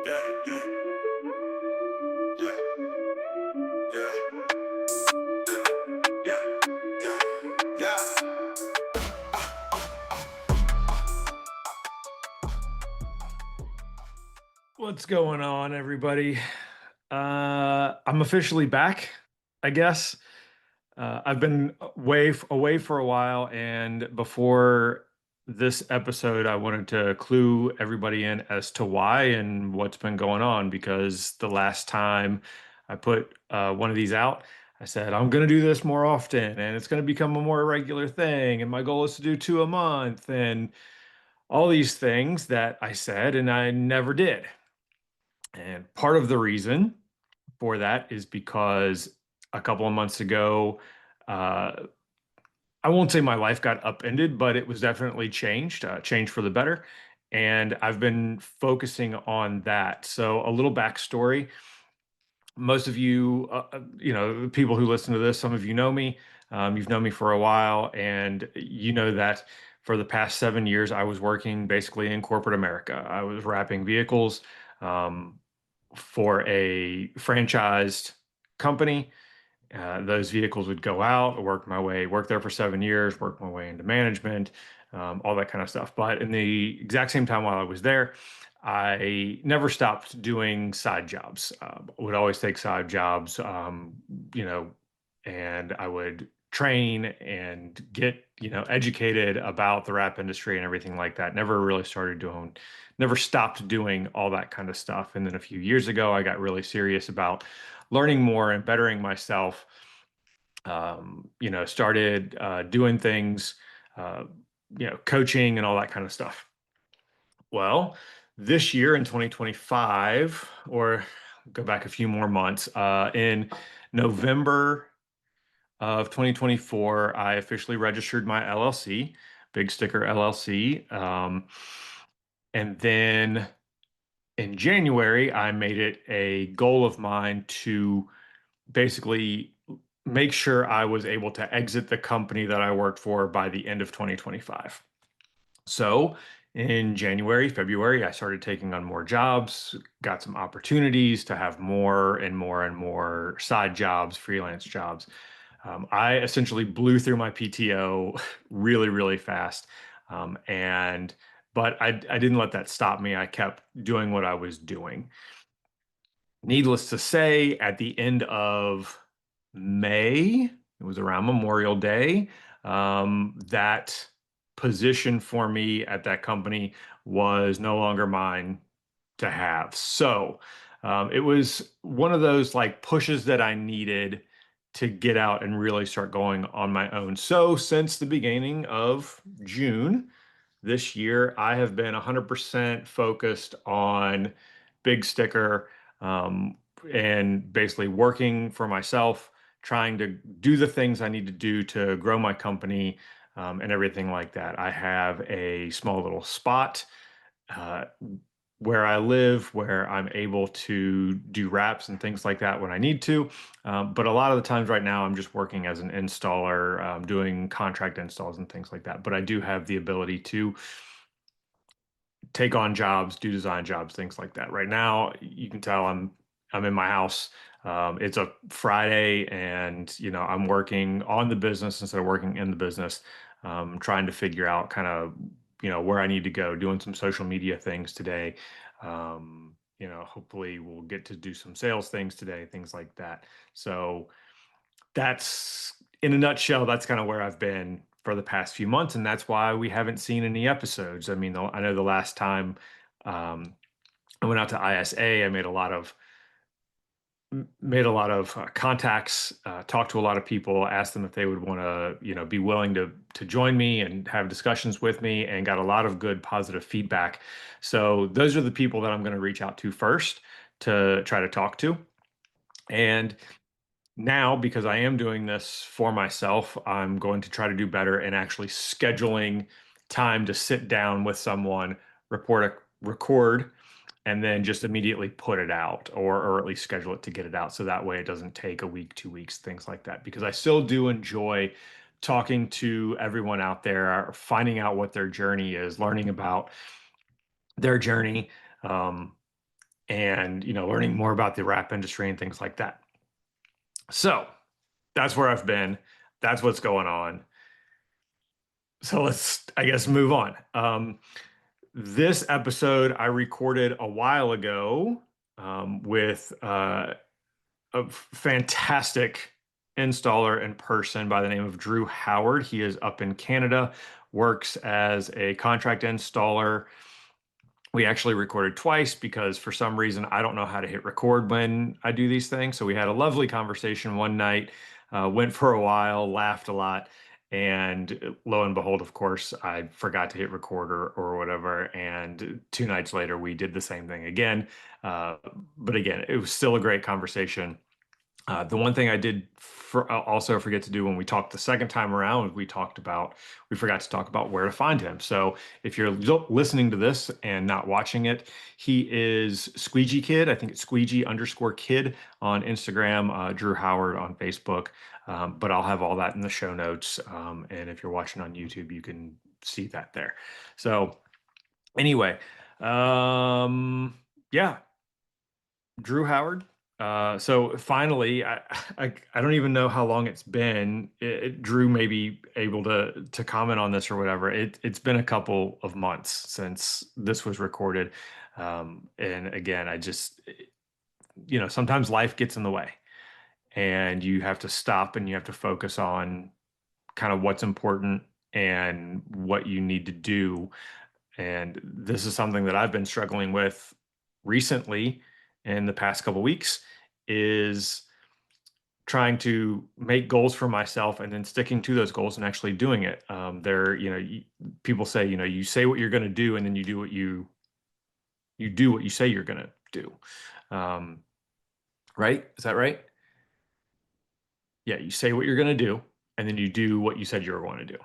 Yeah, yeah, yeah, yeah, yeah, yeah, yeah. What's going on, everybody? I'm officially back, I guess. I've been away for a while, and before this episode, I wanted to clue everybody in as to why and what's been going on. Because the last time I put one of these out, I said I'm going to do this more often, and it's going to become a more regular thing, and my goal is to do two a month, and all these things that I said, and I never did. And part of the reason for that is because a couple of months ago, uh, I won't say my life got upended, but it was definitely changed for the better. And I've been focusing on that. So, a little backstory. Most of you, the people who listen to this, some of you know me. You've known me for a while, and you know that for the past 7 years, I was working basically in corporate America. I was wrapping vehicles. Um, for a franchised company. Those vehicles would go out, work there for 7 years, work my way into management, all that kind of stuff. But in the exact same time while I was there, I never stopped doing side jobs. Would always take side jobs, you know, and I would train and get, educated about the rap industry and everything like that. Never stopped doing all that kind of stuff. And then a few years ago, I got really serious about learning more and bettering myself. Started doing things, uh, coaching and all that kind of stuff. Well, this year in 2025, or go back a few more months, in November of 2024, I officially registered my LLC, Big Sticker LLC. And then in January, I made it a goal of mine to basically make sure I was able to exit the company that I worked for by the end of 2025. So in January, February, I started taking on more jobs, got some opportunities to have more and more and more side jobs, freelance jobs. I essentially blew through my PTO really, really fast. And but I didn't let that stop me. I kept doing what I was doing. Needless to say, at the end of May, it was around Memorial Day, that position for me at that company was no longer mine to have. So it was one of those like pushes that I needed to get out and really start going on my own. So since the beginning of June this year, I have been 100% focused on Big Sticker, um, and basically working for myself, trying to do the things I need to do to grow my company, and everything like that. I have a small little spot uh, where I live, where I'm able to do wraps and things like that when I need to. But a lot of the times right now, I'm just working as an installer, doing contract installs and things like that. But I do have the ability to take on jobs, do design jobs, things like that. Right now, you can tell I'm in my house. It's a Friday, and I'm working on the business instead of working in the business. Trying to figure out kind of where I need to go. Doing some social media things today. Hopefully we'll get to do some sales things today, things like that. So that's in a nutshell, that's kind of where I've been for the past few months, and that's why we haven't seen any episodes. I mean, I know the last time um, I went out to ISA, I made a lot of contacts, talked to a lot of people, asked them if they would want to, be willing to join me and have discussions with me, and got a lot of good positive feedback. So those are the people that I'm going to reach out to first to try to talk to. And now, because I am doing this for myself, I'm going to try to do better in actually scheduling time to sit down with someone, record, and then just immediately put it out, or at least schedule it to get it out. So that way it doesn't take a week, 2 weeks, things like that. Because I still do enjoy talking to everyone out there, finding out what their journey is, learning about their journey. Um, and learning more about the rap industry and things like that. So that's where I've been. That's what's going on. So let's, I guess, move on. This episode I recorded a while ago with a fantastic installer in person by the name of Drew Howard. He is up in Canada, works as a contract installer. We actually recorded twice because for some reason I don't know how to hit record when I do these things. So we had a lovely conversation one night, went for a while, laughed a lot, and lo and behold, of course, I forgot to hit record or whatever. And 2 nights later, we did the same thing again. Uh, but again, it was still a great conversation. The one thing I did also forget to do when we talked the second time around, we forgot to talk about where to find him. So if you're listening to this and not watching it, he is Squeegee Kid. I think it's Squeegee_Kid on Instagram, Drew Howard on Facebook. But I'll have all that in the show notes. And if you're watching on YouTube, you can see that there. So anyway, yeah, Drew Howard. So finally, I don't even know how long it's been. Drew may be able to comment on this or whatever. It's been a couple of months since this was recorded, and again, sometimes life gets in the way, and you have to stop and you have to focus on kind of what's important and what you need to do. And this is something that I've been struggling with recently in the past couple weeks is trying to make goals for myself and then sticking to those goals and actually doing it. People say, you say what you're going to do and then you do what you say you're going to do. Um, right? Is that right? Yeah, you say what you're going to do and then you do what you said you were going to do.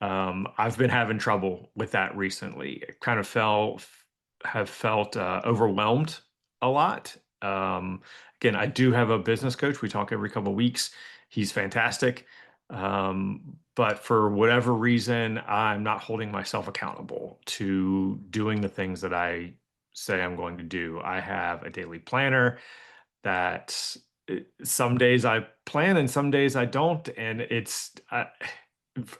I've been having trouble with that recently. Have felt overwhelmed a lot. Again, I do have a business coach. We talk every couple of weeks. He's fantastic. But for whatever reason, I'm not holding myself accountable to doing the things that I say I'm going to do. I have a daily planner that some days I plan and some days I don't. And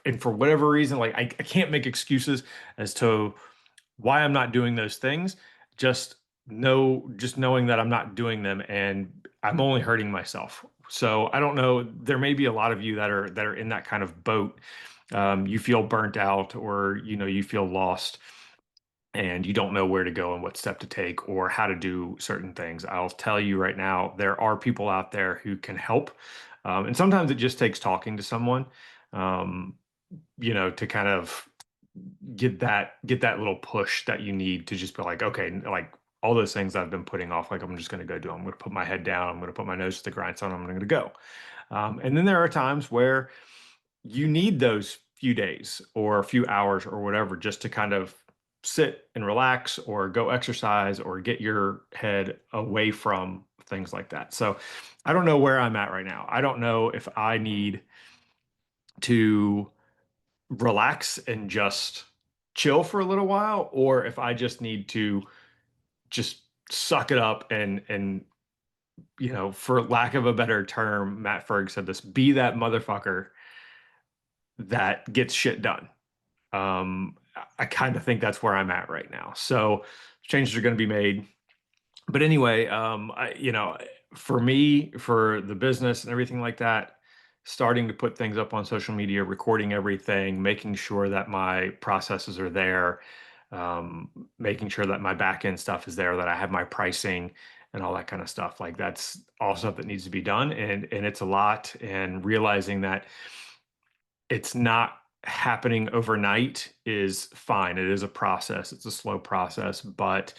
and for whatever reason, like I can't make excuses as to why I'm not doing those things. Just just knowing that I'm not doing them and I'm only hurting myself. So I don't know. There may be a lot of you that are in that kind of boat. You feel burnt out, or you feel lost, and you don't know where to go and what step to take or how to do certain things. I'll tell you right now, there are people out there who can help. And sometimes it just takes talking to someone, um, to kind of get that little push that you need to just be like, okay, like all those things I've been putting off, like I'm just going to go do. I'm going to put my head down. I'm going to put my nose to the grindstone. I'm going to go. And then there are times where you need those few days or a few hours or whatever just to kind of sit and relax or go exercise or get your head away from things like that. So I don't know where I'm at right now. I don't know if I need to relax and just chill for a little while or if I just need to just suck it up and for lack of a better term, Matt Ferg said this, be that motherfucker that gets shit done. I kind of think that's where I'm at right now. So changes are going to be made. But anyway, for me, for the business and everything like that, starting to put things up on social media, recording everything, making sure that my processes are there, making sure that my back end stuff is there, that I have my pricing and all that kind of stuff. Like that's all stuff that needs to be done. And it's a lot. And realizing that it's not happening overnight is fine. It is a process. It's a slow process, but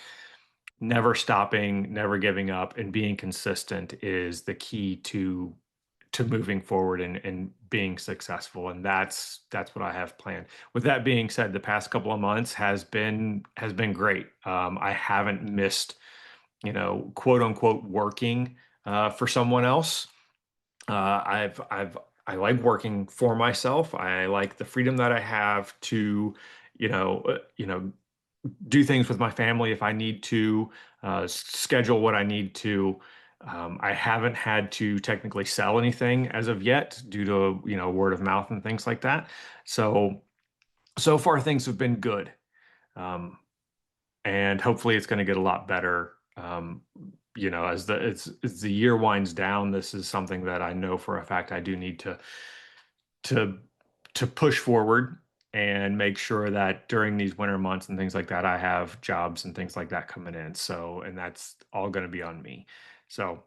never stopping, never giving up, and being consistent is the key to moving forward and being successful. And that's what I have planned. With that being said, the past couple of months has been great. I haven't missed, quote unquote, working for someone else. I like working for myself. I like the freedom that I have to, you know, uh, you know, do things with my family if I need to, schedule what I need to. I haven't had to technically sell anything as of yet due to, word of mouth and things like that. So far things have been good. Um, and hopefully it's going to get a lot better. As the year winds down, this is something that I know for a fact I do need to to push forward and make sure that during these winter months and things like that, I have jobs and things like that coming in. So, and that's all going to be on me. So,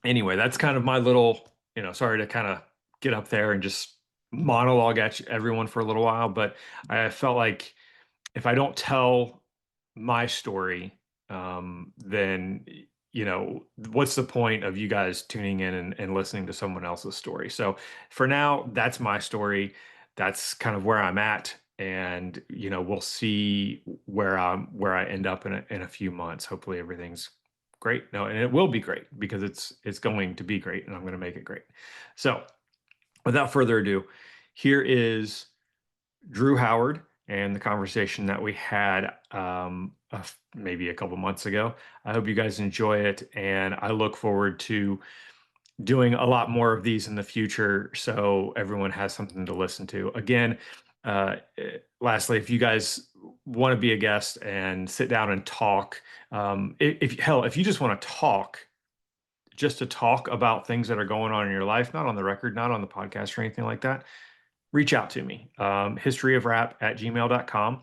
anyway, that's kind of my little, sorry to kind of get up there and just monologue at everyone for a little while, but I felt like if I don't tell my story, then what's the point of you guys tuning in and listening to someone else's story? So for now, that's my story. That's kind of where I'm at, and we'll see where I end up in a few months. Hopefully, everything's great. No, and it will be great because it's going to be great, and I'm going to make it great. So without further ado, here is Drew Howard and the conversation that we had maybe a couple months ago. I hope you guys enjoy it, and I look forward to doing a lot more of these in the future so everyone has something to listen to. Again, lastly, if you guys want to be a guest and sit down and talk, if you just want to talk, just to talk about things that are going on in your life, not on the record, not on the podcast or anything like that, reach out to me. Historyofrap@gmail.com.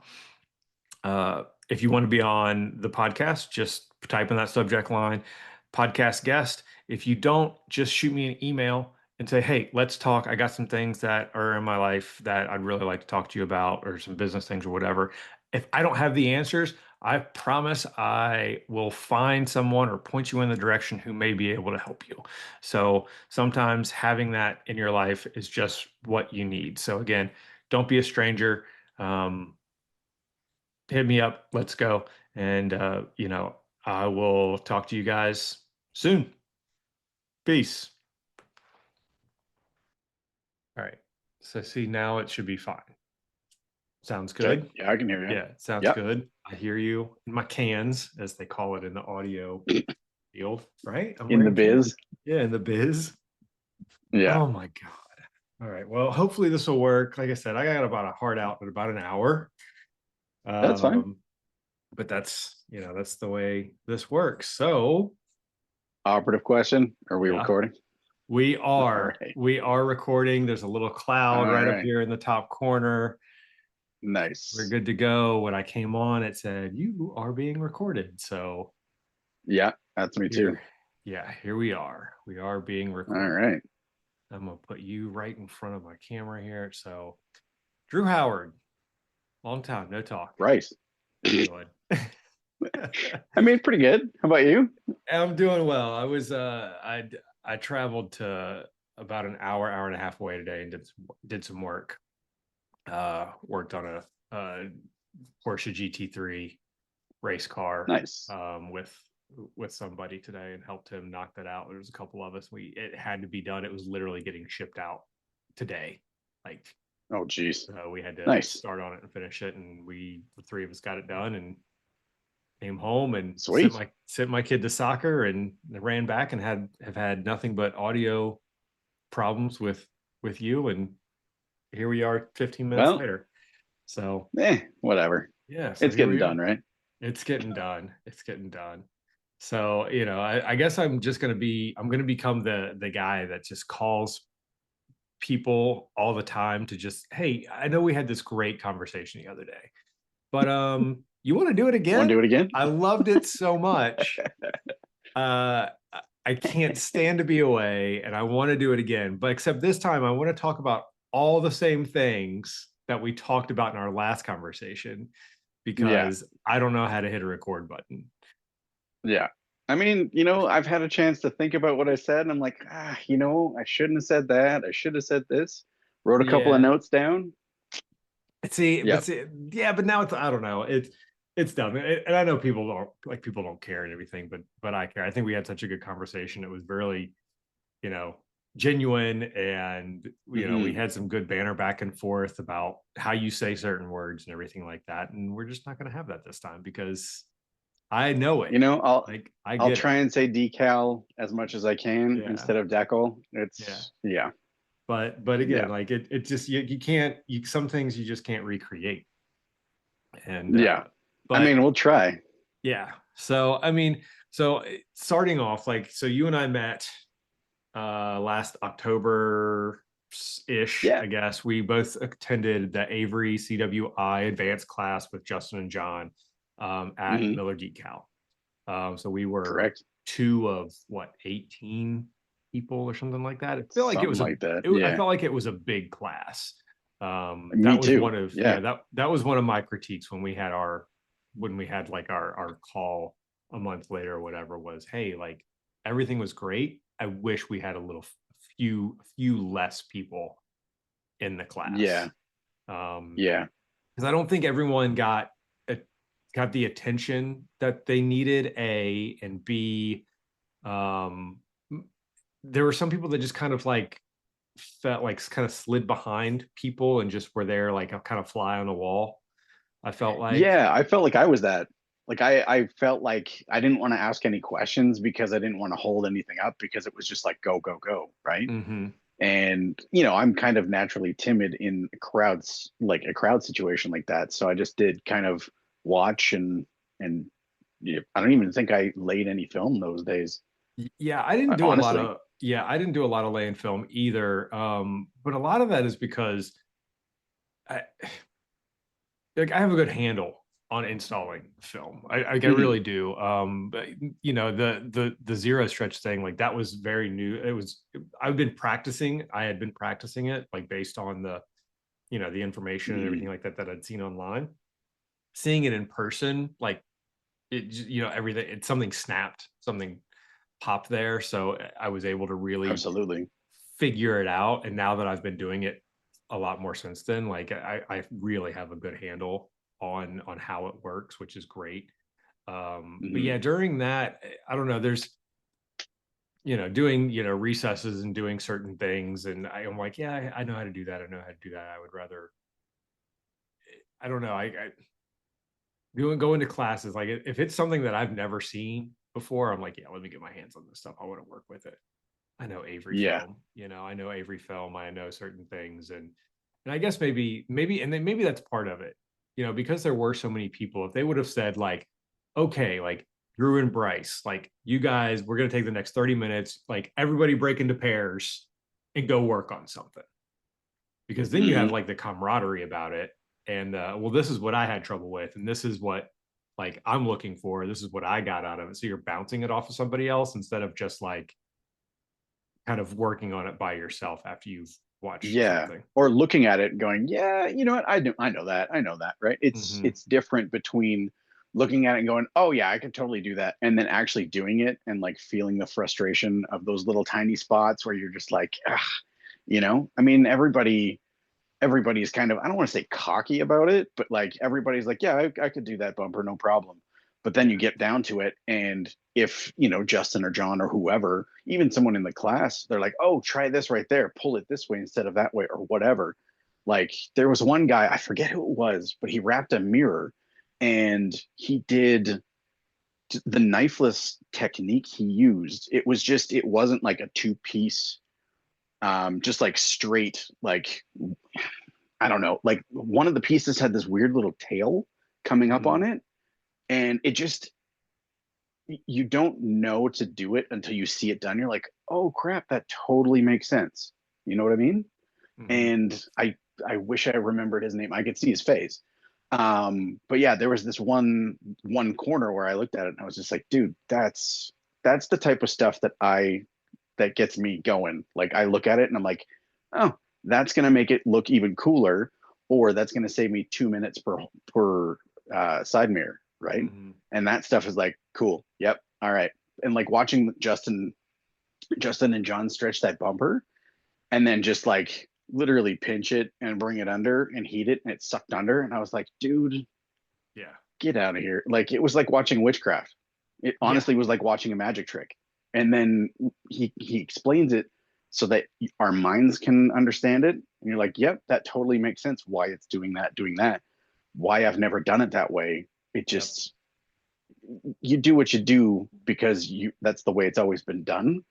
If you want to be on the podcast, just type in that subject line, podcast guest. If you don't, just shoot me an email and say, hey, let's talk. I got some things that are in my life that I'd really like to talk to you about, or some business things or whatever. If I don't have the answers, I promise I will find someone or point you in the direction who may be able to help you. So sometimes having that in your life is just what you need. So again, don't be a stranger. Hit me up. Let's go. And, I will talk to you guys soon. Peace. All right. So see, now it should be fine. Sounds Okay. good. Yeah, I can hear you. Yeah, sounds Yep. good. I hear you in my cans, as they call it in the audio field, right? I'm In the wearing cans. biz. Yeah, in the biz. Yeah. Oh my God. All right. Well, hopefully this will work. Like I said, I got about a hard out in about an hour. That's fine. But that's the way this works. So Operative question. Are we yeah, recording? we All are. right. We are recording. There's a little cloud All right up right. here in the top corner. We're Nice. good to go. When I came on, it said you are being recorded. So Yeah, that's me too. here we are. We are being All recorded. right. I'm gonna put you right in front of my camera here. So Drew Howard, long time, no talk. Brice. How you doing? I mean, pretty good. How about you? I'm doing well. I traveled to about an hour and a half away today and did some work. Worked on a Porsche GT3 race car Nice. with somebody today, and helped him knock that out. There was a couple of us. It had to be done. It was literally getting shipped out today. Like, Oh, geez. we had to Nice. start on it and finish it, and the three of us got it done and came home and Sweet. sent my kid to soccer, and ran back and have had nothing but audio problems with you, and here we are 15 minutes Well, later. So whatever. yeah, so It's here getting we done, are. right? It's getting done. It's getting done. So, I guess I'm going to become the guy that just calls people all the time to just, hey, I know we had this great conversation the other day, but you want to do it Want to again? do it again? I loved it so much. I can't stand to be away, and I want to do it again. But except this time, I want to talk about all the same things that we talked about in our last conversation, because I don't know how to hit a record button. Yeah. I mean, I've had a chance to think about what I said, and I'm like, I shouldn't have said that. I should have said this. Wrote a couple of notes down. But now I don't know. It's done. And I know people don't care and everything, but I care. I think we had such a good conversation. It was really, genuine, and you know, we Mhm. had some good banter back and forth about how you say certain words and everything like that. And we're just not going to have that this time because I know it. You know, Like I I'll get it. try and say decal as much as I can Yeah. instead of decal. Yeah. It's yeah, But yeah, again, like it just you can't some things you just can't recreate. And yeah. I but mean, we'll try. yeah. So I mean, so starting off, like, so you and I met last October ish, Yeah. I guess. We both attended the Avery CWI advanced class with Justin and John at Hmm. Miller Geek Cal. So we were Correct. two of what, 18 people or something like that. Something like that. I Yeah. felt like it was a big class. Me That was too. one of, Yeah. yeah, that was one of my critiques when we had like our call a month later or whatever, was, hey, like everything was great. I wish we had a little few less people in the class. Yeah. Yeah. Because I don't think everyone uh, got the attention that they needed. A and B, um, there were some people that just kind of like felt like kind of slid behind people and just were there like a kind of fly on the wall. I felt like. Yeah. I felt like I was that. Like I felt like I didn't want to ask any questions because I didn't want to hold anything up because it was just like go, go, go, right? Hmm. And I'm kind of naturally timid in crowds, like a crowd situation like that. So I just did kind of watch and yeah, I don't even think I laid any film those days. Yeah, I didn't do a lot Honestly. of yeah, I didn't do a lot of laying film either. But a lot of that is because I like I have a good handle on installing film. I Hmm. really do. But you know, the zero stretch thing, like that was very new. I've been practicing. I had been practicing it like based on the information and Hmm. everything like that that I'd seen online. Seeing it in person, like everything, it's something snapped, something popped there. So I was able to really Absolutely. figure it out. And now that I've been doing it a lot more since then, like I really have a good handle on how it works, which is great. But Hmm. yeah, during that, I don't know, there's doing recesses and doing certain things, and I'm like, yeah, I know how to do that. I know how to do that. I would rather, I don't know, I doing go into classes, like if it's something that I've never seen before, I'm like, yeah, let me get my hands on this stuff. I want to work with it. I know Avery Yeah. film, I know Avery film. I know certain things, and I guess maybe, and then maybe that's part of it, because there were so many people. If they would have said like, okay, like Drew and Brice, like you guys, we're gonna take the next 30 minutes, like everybody break into pairs and go work on something, because then you have Hmm. like the camaraderie about it. And well, this is what I had trouble with, and this is what like I'm looking for. This is what I got out of it. So you're bouncing it off of somebody else instead of just like kind of working on it by yourself after you've watched Yeah. something. Or looking at it and going, yeah, you know what? I know that. I know that, right? Hmm. It's different between looking at it and going, oh yeah, I could totally do that, and then actually doing it and like feeling the frustration of those little tiny spots where you're just like, ah, I mean, everybody's kind of, I don't want to say cocky about it, but like everybody's like, yeah, I could do that bumper, no problem. But then you Yeah. get down to it, and if Justin or John or whoever, even someone in the class, they're like, oh, try this right there, pull it this way instead of that way, or whatever. Like there was one guy, I forget who it was, but he wrapped a mirror, and he did the knifeless technique he used. It wasn't like a two-piece, just like straight, like I don't know, like one of the pieces had this weird little tail coming up on Hmm. it. And it just, you don't know to do it until you see it done. You're like, oh crap, that totally makes sense. You know what I mean? Hmm. And I wish I remembered his name. I could see his face. But yeah, there was this one corner where I looked at it and I was just like, dude, that's the type of stuff that gets me going. Like I look at it and I'm like, oh, that's gonna make it look even cooler, or that's gonna save me 2 minutes per side mirror, right? Hmm. And that stuff is like cool. Yep. All right. And like watching Justin and John stretch that bumper and then just like literally pinch it and bring it under and heat it and it sucked under. And I was like, dude, Yeah. get out of here. Like it was like watching witchcraft. It Yeah. honestly was like watching a magic trick. And then he explains it so that our minds can understand it. And you're like, yep, that totally makes sense. Why it's doing that. Why I've never done it that way. It Yep. just, you do what you do because that's the way it's always been done.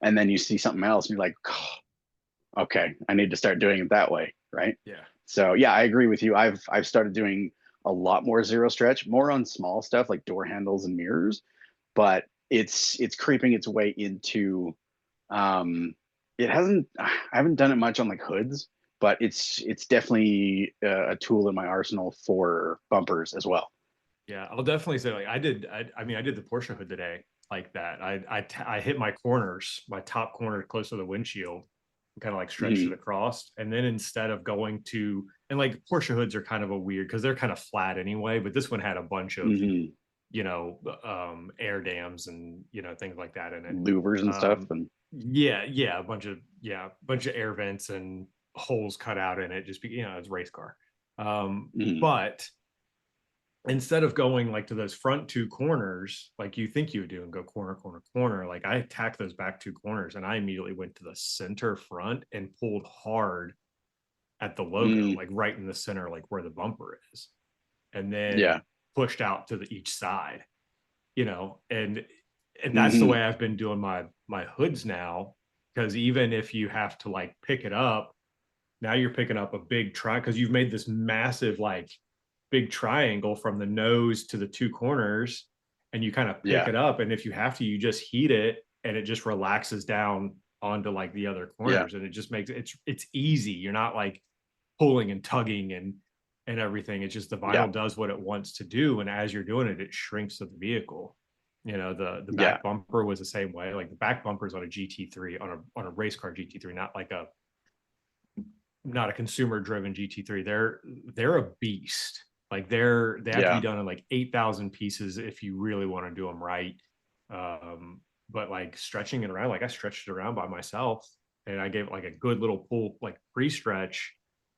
And then you see something else and you're like, oh, okay, I need to start doing it that way. Right. Yeah. So yeah, I agree with you. I've started doing a lot more zero stretch, more on small stuff like door handles and mirrors, but it's creeping its way into it hasn't I haven't done it much on like hoods, but it's definitely a tool in my arsenal for bumpers as well. Yeah, I'll definitely say like I mean I did the Porsche hood today like that. I hit my corners, my top corner close to the windshield, and kind of like stretched it Mhm. across. And then instead of going to, and like Porsche hoods are kind of a weird because they're kind of flat anyway, but this one had a bunch of, Mhm. air dams and things like that in it. Louvers and stuff Um, and yeah, a bunch of air vents and holes cut out in it, just it's a race car. mhm. But instead of going like to those front two corners like you think you would do and go corner corner corner, like I attacked those back two corners and I immediately went to the center front and pulled hard at the logo, Mm. like right in the center, like where the bumper is, and then Yeah. pushed out to each side, and that's the Mhm. way I've been doing my hoods now. Because even if you have to like pick it up, now you're picking up a big because you've made this massive like big triangle from the nose to the two corners, and you kind of pick Yeah. it up, and if you have to, you just heat it and it just relaxes down onto like the other Yeah. corners, and it just makes it's easy. You're not like pulling and tugging and everything. It's just the Yeah. vinyl does what it wants to do, and as you're doing it, it shrinks the vehicle. The Yeah. back bumper was the same way. Like the back bumpers on a GT3, on a race car GT3, not a consumer driven GT3. They're a beast. Like they have to be Yeah. done in like 8,000 pieces if you really want to do them right. But like stretching it around, like I stretched it around by myself and I gave it like a good little pull, like pre-stretch,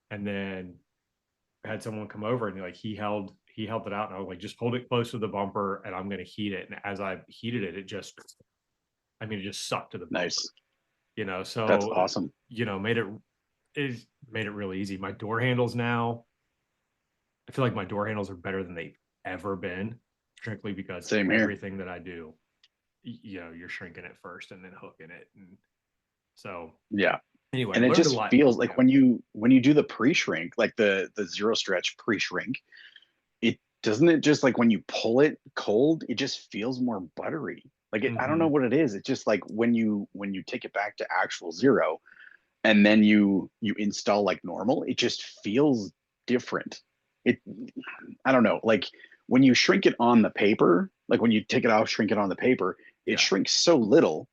and then had someone come over and like he held it out and I was like, just hold it close to the bumper and I'm gonna heat it. And as I heated it, it just sucked to the bumper, Nice. That's so awesome. made it really easy. My door handles now, I feel like my door handles are better than they've ever been, strictly because Same here. everything that I do, you're shrinking it first and then hooking it. And so Yeah. anyway, And it learned a just lot. feels like Yeah. when you do the pre-shrink, like the zero stretch pre-shrink, it doesn't it just like when you pull it cold, it just feels more buttery. Like I don't know Mm-hmm. what it is. It's just like when you take it back to actual zero and then you install like normal, it just feels different. It I don't know. Like when you shrink it on the paper, like when you take it out, shrink it on the paper, it Yeah. shrinks so little,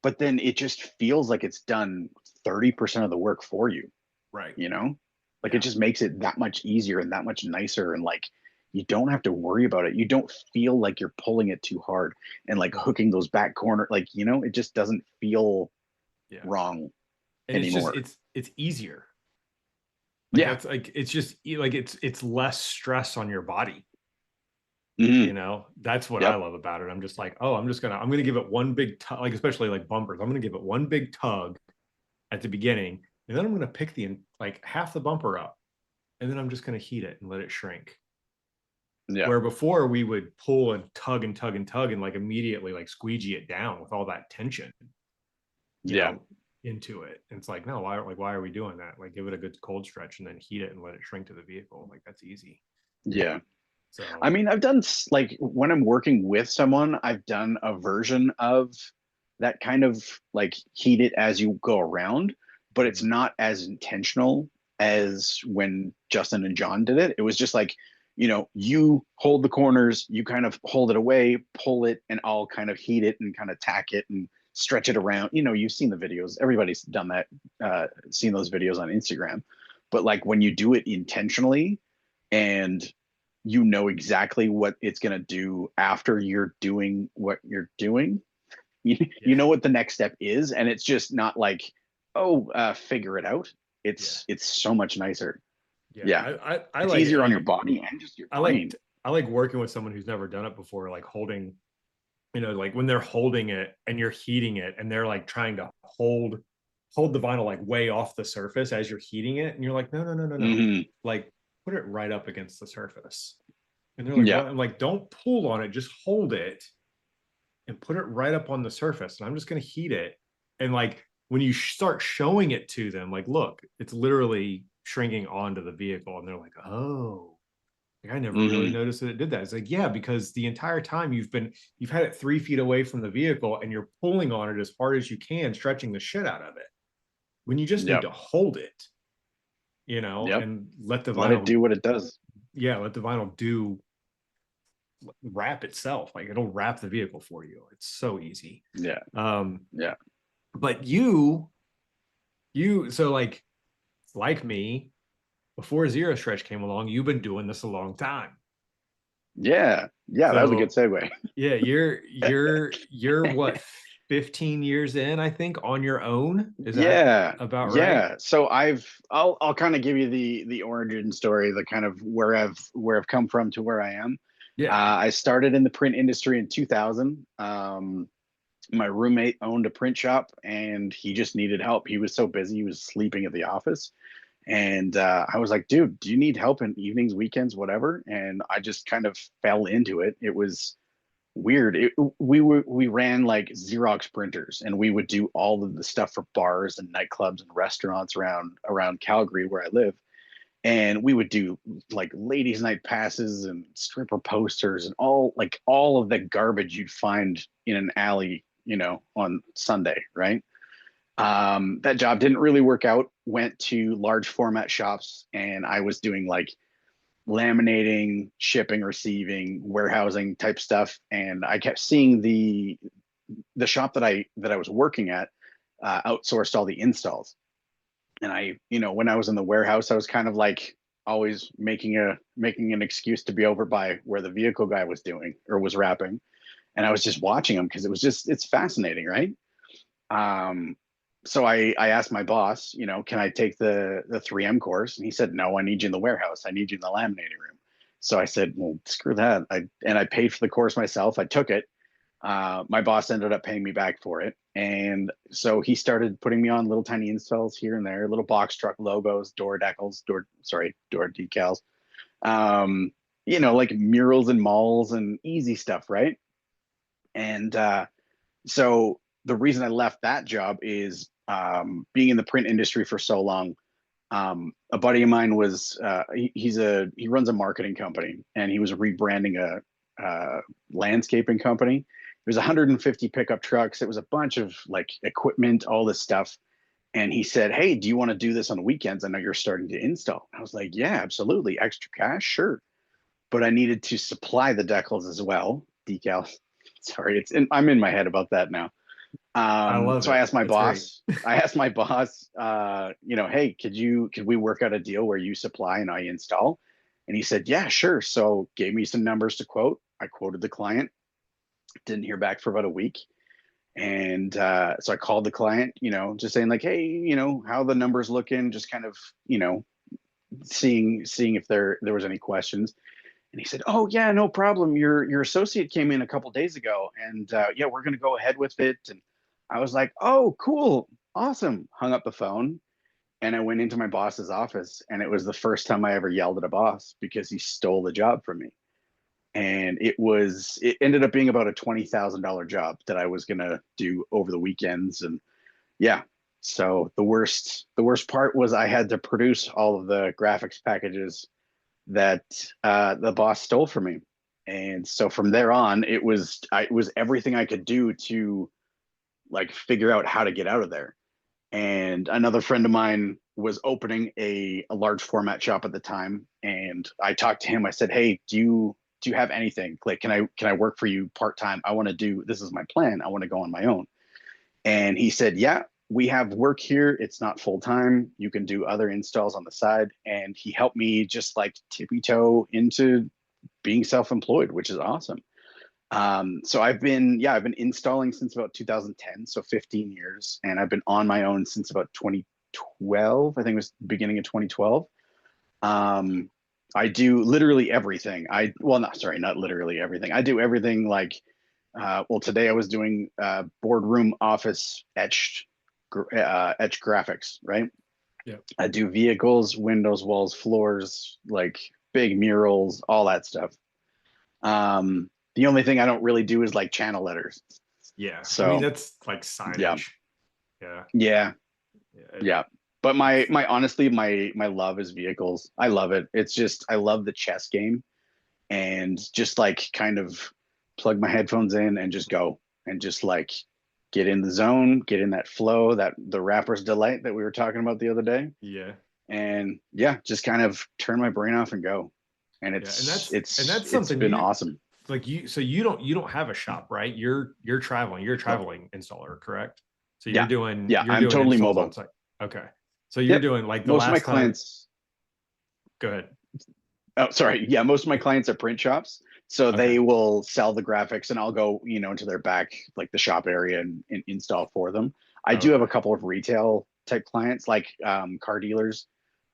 but then it just feels like it's done 30% of the work for you, Right. you know? Like it Yeah. just makes it that much easier and that much nicer and like you don't have to worry about it. You don't feel like you're pulling it too hard and like Mm-hmm. hooking those back corner like, it just doesn't feel Yeah. wrong And it's just anymore. it's easier. Like Yeah. that's like it's just like it's less stress on your body. Mhm. That's what I Yep. love about it. I'm just like, oh, I'm gonna give it one big tug, like especially like bumpers. I'm gonna give it one big tug at the beginning, and then I'm gonna pick the like half the bumper up, and then I'm just gonna heat it and let it shrink. Yeah. Where before we would pull and tug and tug and tug and like immediately like squeegee it down with all that tension, you Yeah. know, into it. And it's like, no, why are we doing that? Like give it a good cold stretch and then heat it and let it shrink to the vehicle. Like that's easy. Yeah. I So mean, I've done like when I'm working with someone, I've done a version of that kind of like heat it as you go around, but it's mhm, not as intentional as when Justin and John did it. It was just like, you hold the corners, you kind of hold it away, pull it, and I'll kind of heat it and kind of tack it and stretch it around. You've seen the videos. Everybody's done that, seen those videos on Instagram. But like when you do it intentionally and you know exactly what it's going to do after you're doing what you're doing. You, yeah, you know what the next step is, and it's just not like, oh, figure it out. yeah, It's so much nicer. yeah. Yeah, I it's like it. easier on your body and just your I brain. like I like working with someone who's never done it before, like holding, like when they're holding it and you're heating it and they're like trying to hold hold the vinyl like way off the surface as you're heating it, and you're like, no, no, no, no, no, Mhm. like put it right up against the surface. And they're like, Yeah. what? I'm like, don't pull on it, just hold it and put it right up on the surface, and I'm just going to heat it. And like when you start showing it to them, like, look, it's literally shrinking onto the vehicle, and they're like, oh, like, I never really Mhm. noticed that it did that. It's like, yeah, because the entire time you've had it 3 feet away from the vehicle, and you're pulling on it as hard as you can, stretching the shit out of it, when you just need Yep. to hold it, Yep. and let the Let it vinyl, do what it does. yeah, let the vinyl do wrap itself. Like, it'll wrap the vehicle for you. It's so easy. Yeah. um Yeah. but so like me, before Zero Stretch came along, you've been doing this a long time. Yeah. Yeah. That was a good So segue. yeah, you're what, 15 years in, I think, on your own. Is that Yeah. about right? Yeah. So I'll kind of give you the origin story, the kind of where I've come from to where I am. Yeah. I started in the print industry in 2000. My roommate owned a print shop, and he just needed help. He was so busy, he was sleeping at the office. And I was like, dude, do you need help in evenings, weekends, whatever? And I just kind of fell into it. It was weird. We ran like Xerox printers, and we would do all of the stuff for bars and nightclubs and restaurants around Calgary where I live. And we would do like ladies' night passes and stripper posters and all of the garbage you'd find in an alley, on Sunday, right? That job didn't really work out. Went to large format shops, and I was doing like laminating, shipping, receiving, warehousing type stuff. And I kept seeing the shop that I was working at outsourced all the installs. And when I was in the warehouse, I was kind of like always making an excuse to be over by where the vehicle guy was doing or was wrapping. And I was just watching him because it's fascinating, right? Um, so I asked my boss, can I take the 3M course? And he said, no, I need you in the warehouse. I need you in the laminating room. So I said, well, screw that. I paid for the course myself. I took it. My boss ended up paying me back for it. And so he started putting me on little tiny installs here and there, little box truck logos, door decals, door decals, like murals and malls and easy stuff, right? And so the reason I left that job is being in the print industry for so long. A buddy of mine was he runs a marketing company, and he was rebranding a landscaping company. It was 150 pickup trucks. It was a bunch of like equipment, all this stuff. And he said, "Hey, do you want to do this on weekends? I know you're starting to install." I was like, "Yeah, absolutely. Extra cash, sure." But I needed to supply the decals as well, decals. Sorry, I'm in my head about that now. I love So I it. asked my That's great. boss, hey, could we work out a deal where you supply and I install? And he said, yeah, sure. So gave me some numbers to quote. I quoted the client, didn't hear back for about a week. And so I called the client, just saying like, hey, how the numbers looking, just kind of, seeing if there was any questions. And he said, "Oh yeah, no problem. Your associate came in a couple days ago, and yeah, we're going to go ahead with it." And I was like, "Oh, cool, awesome." Hung up the phone, and I went into my boss's office, and it was the first time I ever yelled at a boss because he stole the job from me. And it ended up being about a $20,000 job that I was going to do over the weekends, and yeah. So the worst part was I had to produce all of the graphics packages that the boss stole from me. And so from there on, it was everything I could do to like figure out how to get out of there. And another friend of mine was opening a large format shop at the time, and I talked to him. I said, "Hey, do you have anything? Like, can I work for you part time? I want to do this is my plan. I want to go on my own." And he said, "Yeah, we have work here. It's not full time. You can do other installs on the side." And he helped me just like tippy toe into being self employed, which is awesome. So I've been installing since about 2010, so 15 years, and I've been on my own since about 2012. I think it was the beginning of 2012. Um, I do literally everything. Not literally everything. I do everything like, well, today I was doing boardroom office etched etch graphics, right? Yeah. I do vehicles, windows, walls, floors, like big murals, all that stuff. The only thing I don't really do is like channel letters. Yeah. I mean, So that's like yeah, signage. Yeah. yeah, Yeah. yeah. But my honestly, my love is vehicles. I love it. It's just I love the chess game, and just like kind of plug my headphones in and just go and just like get in the zone, get in that flow, that the rapper's delight that we were talking about the other day. Yeah. And yeah, just kind of turn my brain off and go. And Yeah. And that's it's something been awesome. like so you don't have a shop, right? You're traveling. You're a Nope. traveling installer, correct? So Yeah. Yeah, you're I'm doing totally installs on mobile. site. Okay. So you're Yep. doing like the Most of my last time. clients, Go ahead. oh, sorry. Yeah, most of my clients are print shops. So Okay. they will sell the graphics and I'll go, into their back, like the shop area and install for them. I do have a Okay. couple of retail type clients, like car dealers.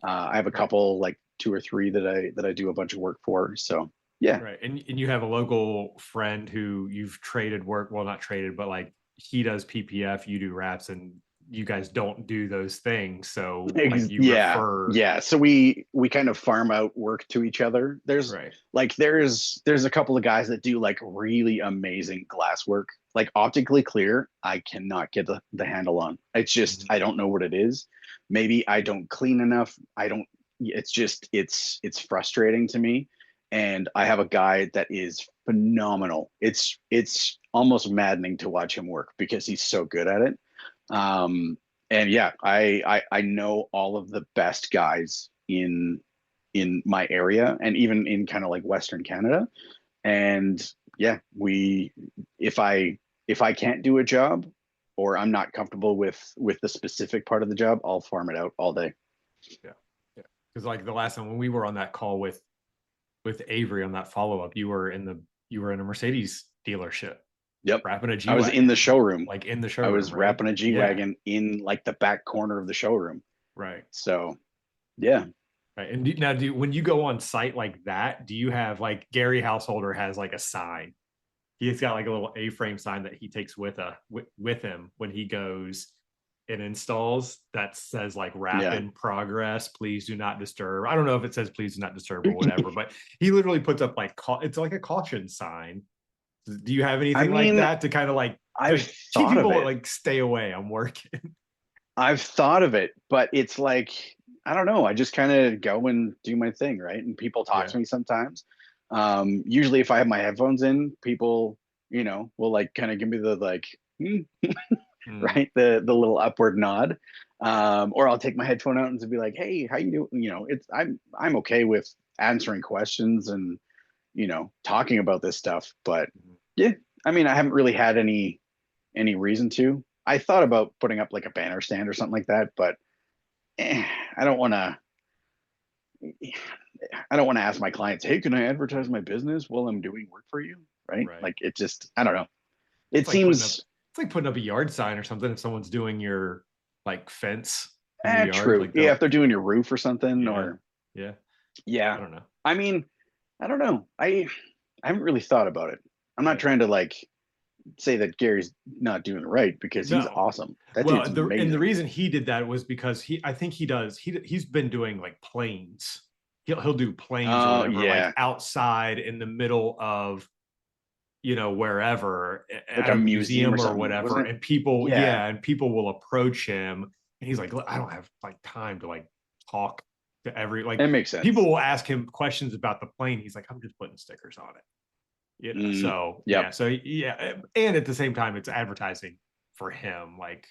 I have a Right. couple, like two or three that I do a bunch of work for. So yeah. Right. And you have a local friend who you've traded work, well, not traded, but like he does PPF, you do wraps, and you guys don't do those things. So like you Yeah, refer. yeah. So we kind of farm out work to each other. Right. There's a couple of guys that do like really amazing glass work, like optically clear. I cannot get the handle on. It's just Mhm. I don't know what it is. Maybe I don't clean enough. I don't. It's just it's frustrating to me. And I have a guy that is phenomenal. It's almost maddening to watch him work because he's so good at it. Um, and yeah, I know all of the best guys in my area and even in kind of like Western Canada. And yeah, we if I can't do a job or I'm not comfortable with the specific part of the job, I'll farm it out all day. Yeah. Yeah. Because like the last time when we were on that call with Avery on that follow up, you were in a Mercedes dealership Yep. wrapping a I was in G-Wagon, the showroom. like in the I showroom, was right? wrapping a Yeah. G-Wagon in like the back corner of the showroom. Right. So yeah. Right. And now when you go on site like that, do you have like Gary Householder has like a sign? He's got like a little A-frame sign that he takes with him when he goes and installs that says like wrap Yeah. in progress, please do not disturb. I don't know if it says please do not disturb or whatever, but he literally puts up like it's like a caution sign. Do you have anything like that to kind of like I've keep thought of people it. like stay away? I'm working. I've thought of it, but it's like, I don't know. I just kind of go and do my thing, right? And people talk Yeah. to me sometimes. Usually if I have my headphones in, people, will like kind of give me the like, right? The little upward nod. Or I'll take my headphone out and just be like, hey, how you doing? I'm okay with answering questions and, talking about this stuff. But yeah, I mean, I haven't really had any reason to. I thought about putting up like a banner stand or something like that, but I don't want to. I don't want to ask my clients, "Hey, can I advertise my business while I'm doing work for you?" Right? Right. Like it just, I don't know. It It's like putting up seems it's like putting up a yard sign or something if someone's doing your like fence in your yard. true. Like Yeah, they'll if they're doing your roof or something, yeah. or Yeah. yeah. I don't know. I mean, I don't know. I haven't really thought about it. I'm not Yeah. trying to like say that Gary's not doing it right because he's No. awesome. That Well, dude's and amazing. the reason he did that was because I think he's been doing like planes. He'll do planes or Oh whatever, like yeah, outside in the middle of wherever like at a a museum or museum or something, whatever, wasn't it? and people, Yeah. yeah, and people will approach him, and he's like, "Look, I don't have like time to like talk to It makes sense. people will ask him questions about the plane. He's like, I'm just putting stickers on it. So Yep. yeah, so yeah, and at the same time, it's advertising for him, like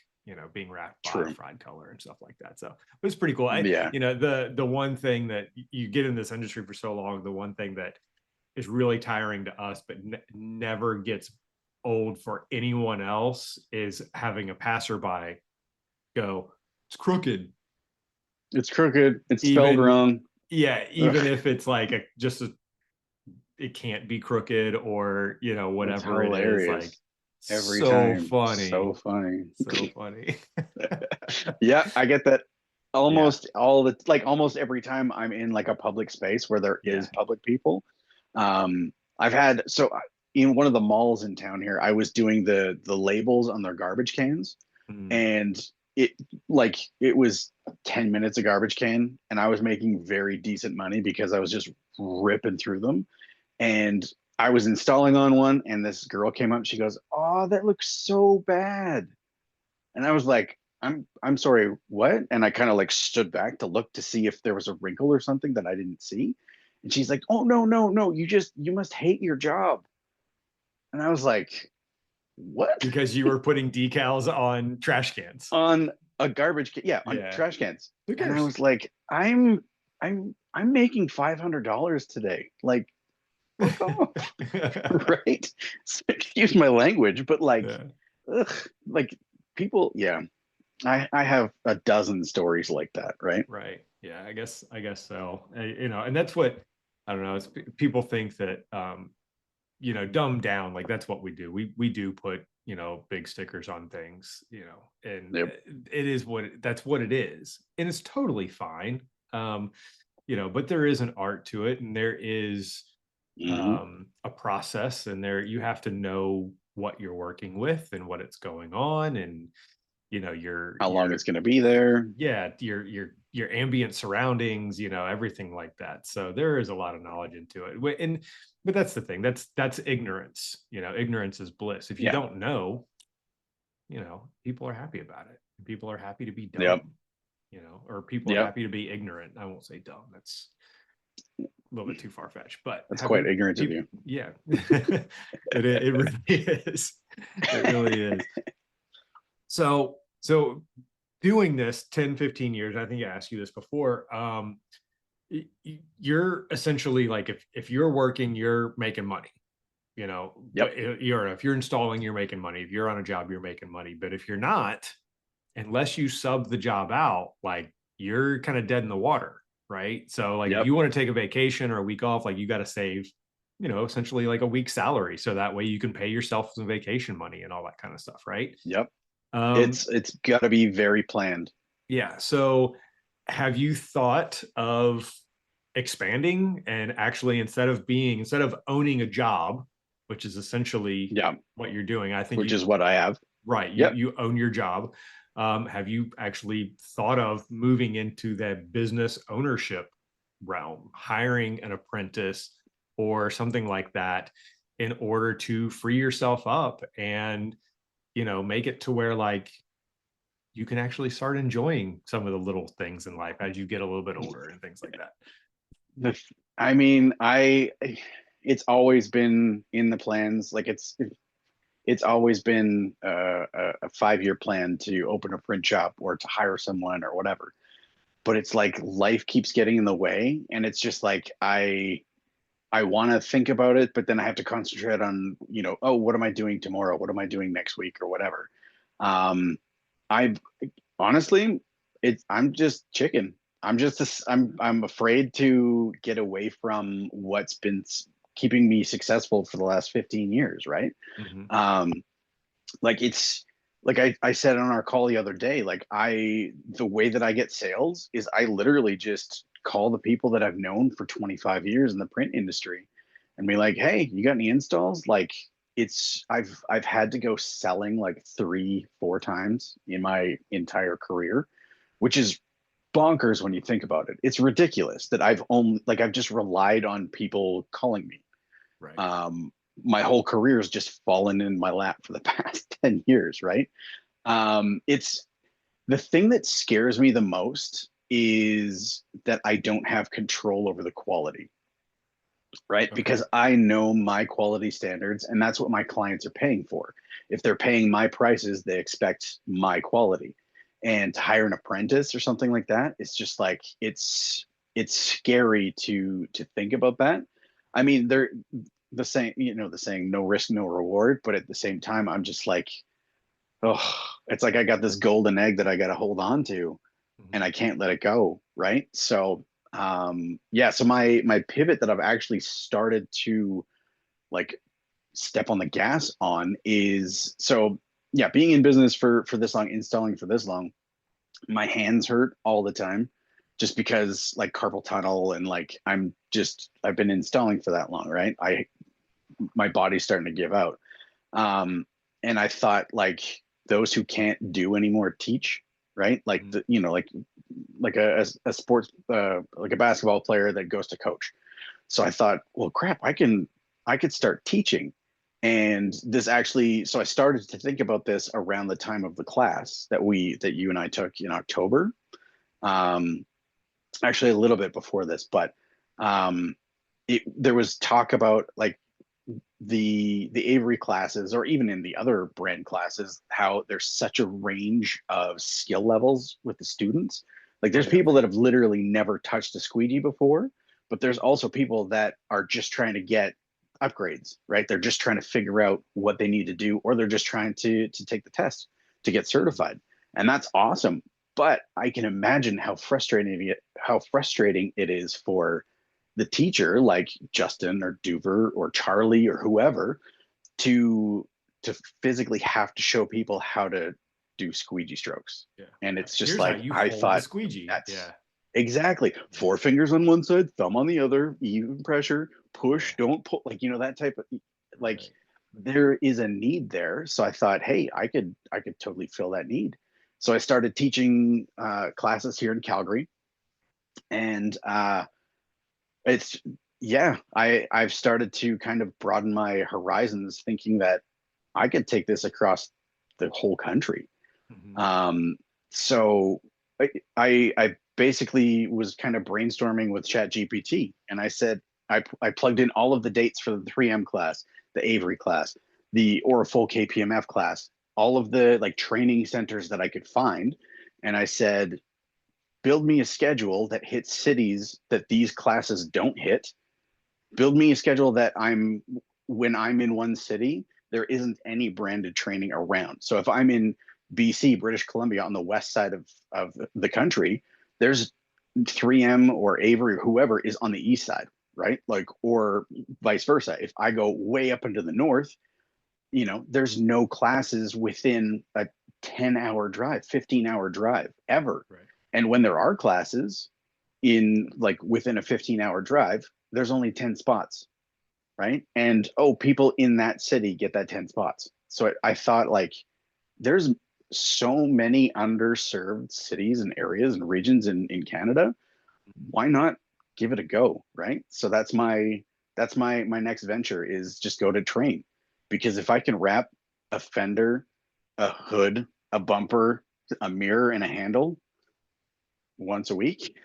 being wrapped by True. fried color and stuff like that. So it's pretty cool. Yeah. The one thing that you get in this industry for so long, the one thing that is really tiring to us, but never gets old for anyone else, is having a passerby go, "It's crooked." It's crooked. It's spelled Even wrong. even Ugh, if it's like it can't be crooked or it's whatever it is, like hilarious every so time. So funny, funny. so funny. Yeah, I get that Yeah, almost every time I'm in like a public space where there yeah. is public people. I've had in one of the malls in town here, I was doing the labels on their garbage cans, Mm. and it like it was 10 minutes a garbage can, and I was making very decent money because I was just ripping through them. And I was installing on one, and this girl came up. She goes, "Oh, that looks so bad." And I was like, I'm sorry, what?" And I kind of like stood back to look to see if there was a wrinkle or something that I didn't see. And she's like, "Oh, no, no, no. You must hate your job." And I was like, "What?" Because you were putting decals on trash cans. On a garbage can, yeah, on Yeah. trash cans. Who And I cares? was like, I'm making $500 today. Like, fuck off. Right? So, excuse my language, but like, Yeah. ugh, like people, yeah. I have a dozen stories like that, right? Right. Yeah, I guess so. You know, and that's what I don't know. It's, people think that you know, dumb down, like that's what we do. We do put, you know, big stickers on things, you know, and Yep. it is that's what it is. And it's totally fine. You know, but there is an art to it, and there is Hmm. a process, and there you have to know what you're working with and what it's going on, and you know, How long it's going to be there. yeah, your ambient surroundings, you know, everything like that. So there is a lot of knowledge into it. And but that's the thing. That's ignorance. You know, ignorance is bliss. If you Yeah. don't know, you know, people are happy about it. People are happy to be dumb. Yep. You know, or people are Yep. happy to be ignorant. I won't say dumb. That's a little bit too far fetched. But That's quite ignorant of you. yeah, it really is. It really is. So doing this 10, 15 years, I think I asked you this before, you're essentially like, if you're working, you're making money, you know, Yep. but if you're installing, you're making money. If you're on a job, you're making money. But if you're not, unless you sub the job out, like you're kind of dead in the water, right? So like if Yep. you want to take a vacation or a week off, like you got to save, you know, essentially like a week's salary. So that way you can pay yourself some vacation money and all that kind of stuff, right? Yep. Um, It's got to be very planned. Yeah. So have you thought of expanding and actually instead of owning a job, which is essentially Yeah. what you're doing, I think Which is what I have. right, Yep. you own your job. Have you actually thought of moving into that business ownership realm, hiring an apprentice or something like that in order to free yourself up and, you know, make it to where like you can actually start enjoying some of the little things in life as you get a little bit older and things like that. The, I mean, it's always been in the plans. Like it's always been a 5-year plan to open a print shop or to hire someone or whatever. But it's like life keeps getting in the way, and it's just like I want to think about it, but then I have to concentrate on, you know, oh, what am I doing tomorrow? What am I doing next week or whatever? I honestly, I'm just chicken. I'm afraid to get away from what's been keeping me successful for the last 15 years, right? Mhm. Like it's like I said on our call the other day, like the way that I get sales is I literally just call the people that I've known for 25 years in the print industry and be like, "Hey, you got any installs?" Like I've had to go selling like 3-4 times in my entire career, which is bonkers when you think about it. It's ridiculous that I've just relied on people calling me. Right. My whole career has just fallen in my lap for the past 10 years, right? It's the thing that scares me the most is that I don't have control over the quality, right? Okay. Because I know my quality standards and that's what my clients are paying for. If they're paying my prices, they expect my quality. And to hire an apprentice or something like that, it's just like it's scary to think about that. I mean, they're the same, you know, the saying no risk, no reward, but at the same time, I'm just like, oh, it's like I got this golden egg that I got to hold on to Mhm. and I can't let it go, right? So yeah, so my pivot that I've actually started to like step on the gas on is, so yeah, being in business for this long, installing for this long, my hands hurt all the time just because like carpal tunnel and like I've been installing for that long, right? My body's starting to give out. um and I thought like those who can't do anymore teach, right? Like Mhm. the, like a sports like a basketball player that goes to coach. So I thought, well, crap, I could start teaching. And this actually, so I started to think about this around the time of the class that you and I took in October. Um, Actually a little bit before this, but um, there was talk about like the Avery classes, or even in the other brand classes, how there's such a range of skill levels with the students. Like Oh there's yeah. people that have literally never touched a squeegee before, but there's also people that are just trying to get upgrades, right? They're just trying to figure out what they need to do, or they're just trying to take the test to get certified. And that's awesome. But I can imagine how frustrating it is for the teacher, like Justin or Duver or Charlie or whoever, to to physically have to show people how to do squeegee strokes. Yeah. And it's just Here's how like, you I hold the thought, squeegee. that's Yeah. exactly Yeah. four fingers on one side, thumb on the other, even pressure, Yeah. push, don't pull, like, that type of, like, Right. there is a need there. So I thought, hey, I could totally fill that need. So I started teaching classes here in Calgary, and it's yeah, I've started to kind of broaden my horizons, thinking that I could take this across the whole country. Mhm. Um, so I basically was kind of brainstorming with Chat GPT, and I said I plugged in all of the dates for the 3M class, the Avery class, the Orafol KPMF class, all of the like training centers that I could find, and I said, build me a schedule that hits cities that these classes don't hit. Build me a schedule that when I'm in one city, there isn't any branded training around. So if I'm in BC, British Columbia, on the west side of the country, there's 3M or Avery or whoever is on the east side, right? Like, or vice versa. If I go way up into the north, there's no classes within a 10-hour drive, 15-hour drive ever. Right. And when there are classes in like within a 15-hour drive, there's only 10 spots, right? And oh, people in that city get that 10 spots. So I thought, like, there's so many underserved cities and areas and regions in Canada. Why not give it a go, right? So that's my next venture, is just go to train. Because if I can wrap a fender, a hood, a bumper, a mirror, and a handle once a week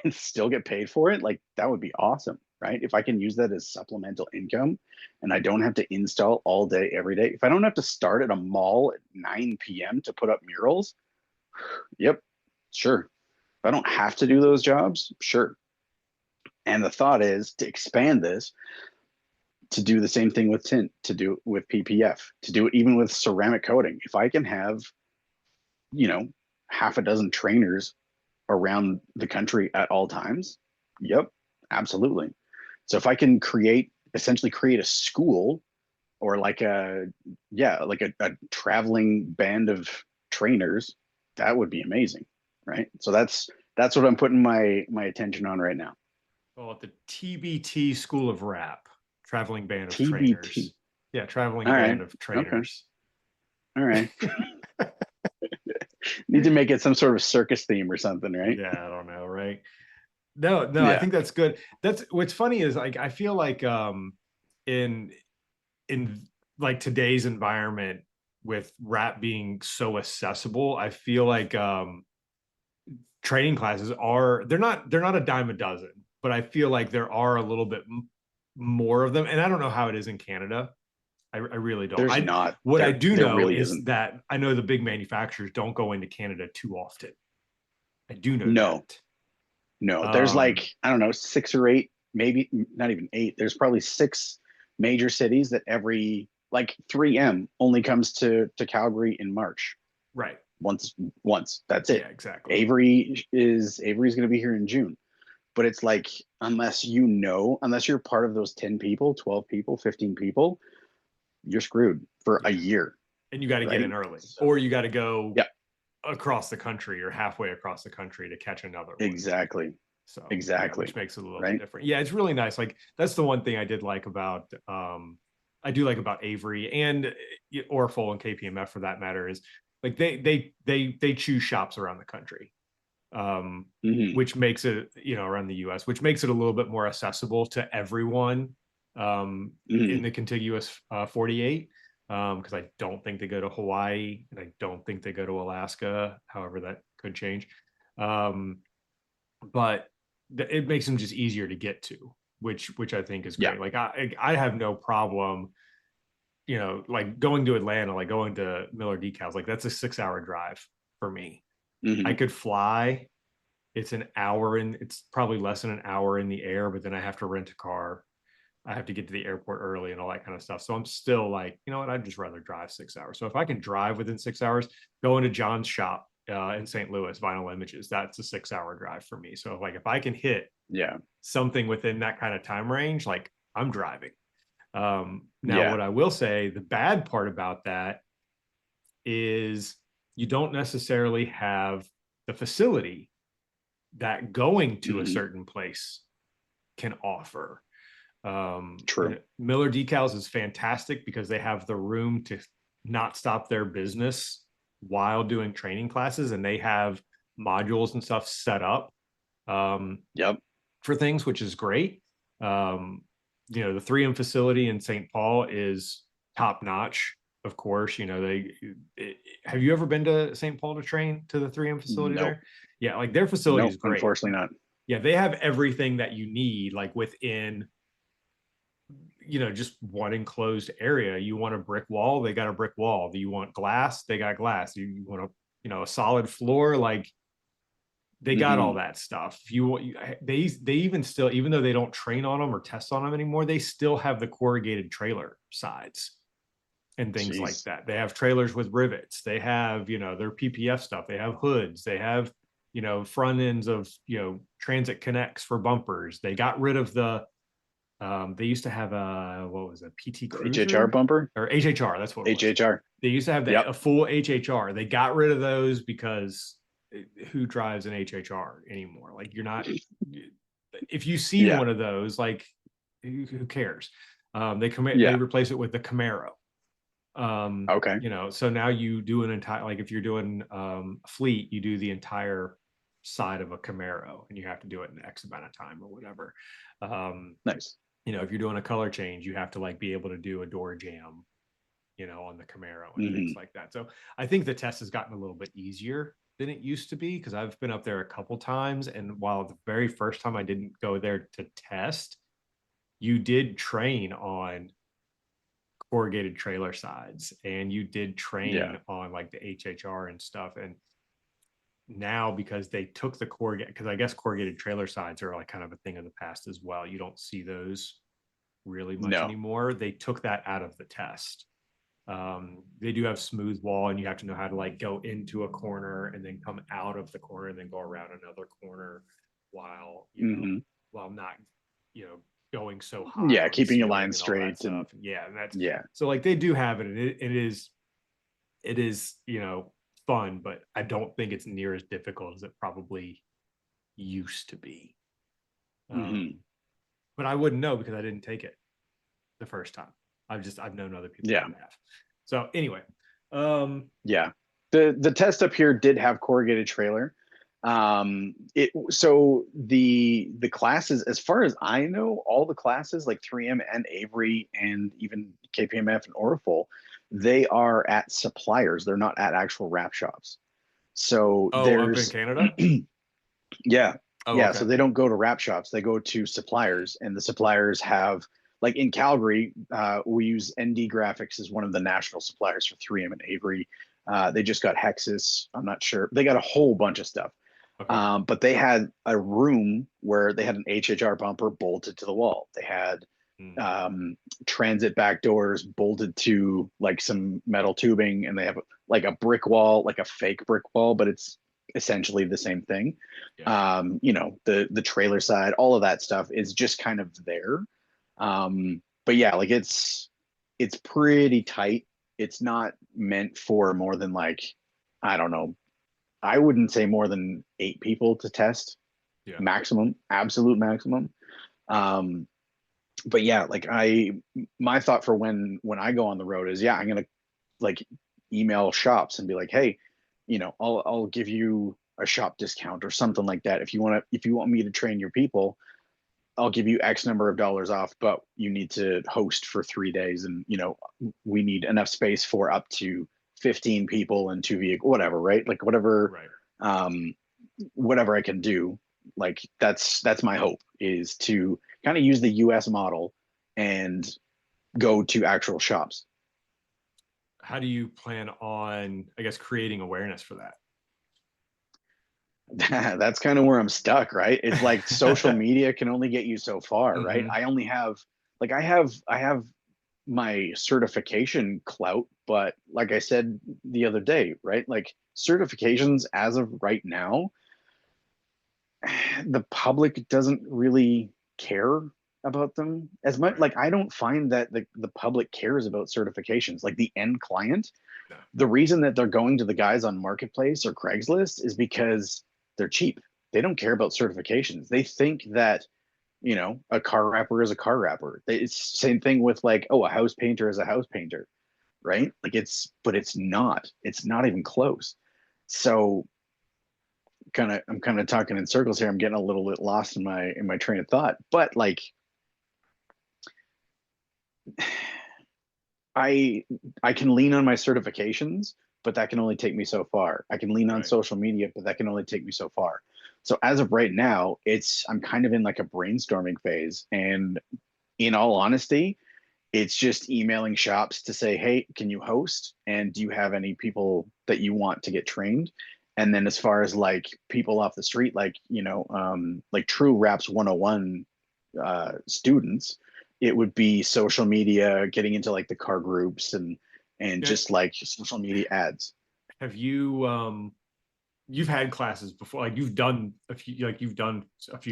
and still get paid for it, like, that would be awesome, right? If I can use that as supplemental income and I don't have to install all day, every day, if I don't have to start at a mall at 9 p.m. to put up murals, yep, sure. If I don't have to do those jobs, sure. And the thought is to expand this, to do the same thing with tint, to do it with PPF, to do it even with ceramic coating. If I can have, you know, half a dozen trainers around the country at all times, yep, absolutely. So if I can essentially create a school, or like a traveling band of trainers, that would be amazing, right? So that's what I'm putting my attention on right now. Call it the TBT School of Rap, traveling band of TBT. trainers. Yeah, traveling All band right. of Okay. trainers. All right. Need to make it some sort of circus theme or something, right? Yeah, I don't know, right? No, I Yeah. think that's good. That's what's funny is, like, I feel like in in like today's environment, with rap being so accessible, I feel like training classes they're not a dime a dozen, but I feel like there are a little bit more of them. And I don't know how it is in Canada. I really don't. There's not. What I do There know really is isn't. that I know the big manufacturers don't go into Canada too often. I do know No, that. no. There's Um, like, I don't know, 6 or 8, maybe not even 8. There's probably 6 major cities that every, like, 3M only comes to Calgary in March. right. Once. That's Yeah, it. exactly. Avery's going to be here in June. But it's like, unless you're part of those 10 people, 12 people, 15 people, you're screwed for a Yeah. year, And you got to get right? in early, So, or you got to go yeah, across the country or halfway across the country to catch another one. exactly. So yeah, Exactly. which makes it a little bit Right. different. Yeah, it's really nice. Like, that's the one thing I did like about I do like about Avery and Orful and KPMF, for that matter, is like they choose shops around the country, which makes it, around the US, which makes it a little bit more accessible to everyone in the contiguous 48. Because I don't think they go to Hawaii, and I don't think they go to Alaska. However, that could change. But it makes them just easier to get to, which I think is great. Yeah. Like I have no problem, like going to Atlanta, like going to Miller Decals, like that's a 6-hour drive for me. I could fly. It's an hour, and it's probably less than an hour in the air, but then I have to rent a car. I have to get to the airport early and all that kind of stuff. So I'm still like, you know what? I'd just rather drive 6 hours. So if I can drive within 6 hours, go into John's shop in St. Louis, Vinyl Images, that's a 6-hour drive for me. So like if I can hit something within that kind of time range, like I'm driving. Now, what I will say, the bad part about that is you don't necessarily have the facility that going to a certain place can offer. True. Miller Decals is fantastic because they have the room to not stop their business while doing training classes, and they have modules and stuff set up for things, which is great. The 3M facility in St. Paul is top notch. Of course, have you ever been to St. Paul to train to the 3M facility there? Yeah, like their facility is great. Unfortunately not. Yeah, they have everything that you need, like within just one enclosed area. You want a brick wall, they got a brick wall. Do you want glass? They got glass. You want a solid floor, like they got all that stuff. They even still, even though they don't train on them or test on them anymore, they still have the corrugated trailer sides and things like that. They have trailers with rivets. They have, their PPF stuff. They have hoods. They have, front ends of, transit connects for bumpers. They got rid of they used to have what was it, PT Cruiser? HHR bumper? Or HHR, that's what it was. HHR. They used to have a full HHR. They got rid of those because who drives an HHR anymore? Like you're not, if you see one of those, like who cares? They replace it with the Camaro. So now you do an entire, like if you're doing fleet, you do the entire side of a Camaro, and you have to do it in X amount of time or whatever. Nice. If you're doing a color change, you have to like be able to do a door jam, on the Camaro and things like that. So I think the test has gotten a little bit easier than it used to be, because I've been up there a couple times, and while the very first time I didn't go there to test, you did train on corrugated trailer sides, and you did train on like the HHR and stuff. And now, because they took the corrugated, because I guess corrugated trailer sides are like kind of a thing of the past as well. You don't see those really much anymore. They took that out of the test. They do have smooth wall, and you have to know how to like go into a corner and then come out of the corner and then go around another corner while while not going so high. Yeah, keeping your line straight and that's so like they do have it, and it is fun, but I don't think it's near as difficult as it probably used to be. But I wouldn't know because I didn't take it the first time. I've known other people that have. So anyway, the test up here did have corrugated trailer. So the classes, as far as I know, all the classes like 3M and Avery and even KPMF and Oracle, they are at suppliers. They're not at actual wrap shops. So there's up in Canada. So they don't go to wrap shops. They go to suppliers, and the suppliers have, like in Calgary, we use ND Graphics as one of the national suppliers for 3M and Avery. They just got Hexus. I'm not sure. They got a whole bunch of stuff. But they had a room where they had an HHR bumper bolted to the wall. They had transit back doors bolted to like some metal tubing, and they have like a brick wall, like a fake brick wall, but it's essentially the same thing. The trailer side, all of that stuff is just kind of there. But yeah, like it's pretty tight. It's not meant for more than like, I don't know, I wouldn't say more than 8 people to test. Maximum, absolute maximum. But yeah, like my thought for when I go on the road is, I'm gonna like email shops and be like, hey, I'll give you a shop discount or something like that. If you want me to train your people, I'll give you X number of dollars off, but you need to host for 3 days. And, we need enough space for up to 15 people and 2 vehicles, whatever, right? Like whatever, Right. whatever I can do. Like that's my hope, is to kind of use the US model and go to actual shops. How do you plan on, I guess, creating awareness for that? That's kind of where I'm stuck, right? It's like social media can only get you so far, right? Mhm. I only have like I have my certification clout, but like I said the other day, right? Like certifications as of right now, the public doesn't really care about them as much. Right. Like I don't find that the public cares about certifications. Like the end client, No. the reason that they're going to the guys on Marketplace or Craigslist is because they're cheap. They don't care about certifications. They think that, a car wrapper is a car wrapper. It's same thing with like, oh, a house painter is a house painter, right? Like but it's not. It's not even close. So I'm kind of talking in circles here. I'm getting a little bit lost in my train of thought. But like I I can lean on my certifications, but that can only take me so far. I can lean on Right. social media, but that can only take me so far. So as of right now, I'm kind of in like a brainstorming phase. And in all honesty, it's just emailing shops to say, hey, can you host? And do you have any people that you want to get trained? And then as far as like people off the street, like, like true Raps 101 students, it would be social media, getting into like the car groups and Yeah. just like social media ads. Have you you've had classes before, like you've done a few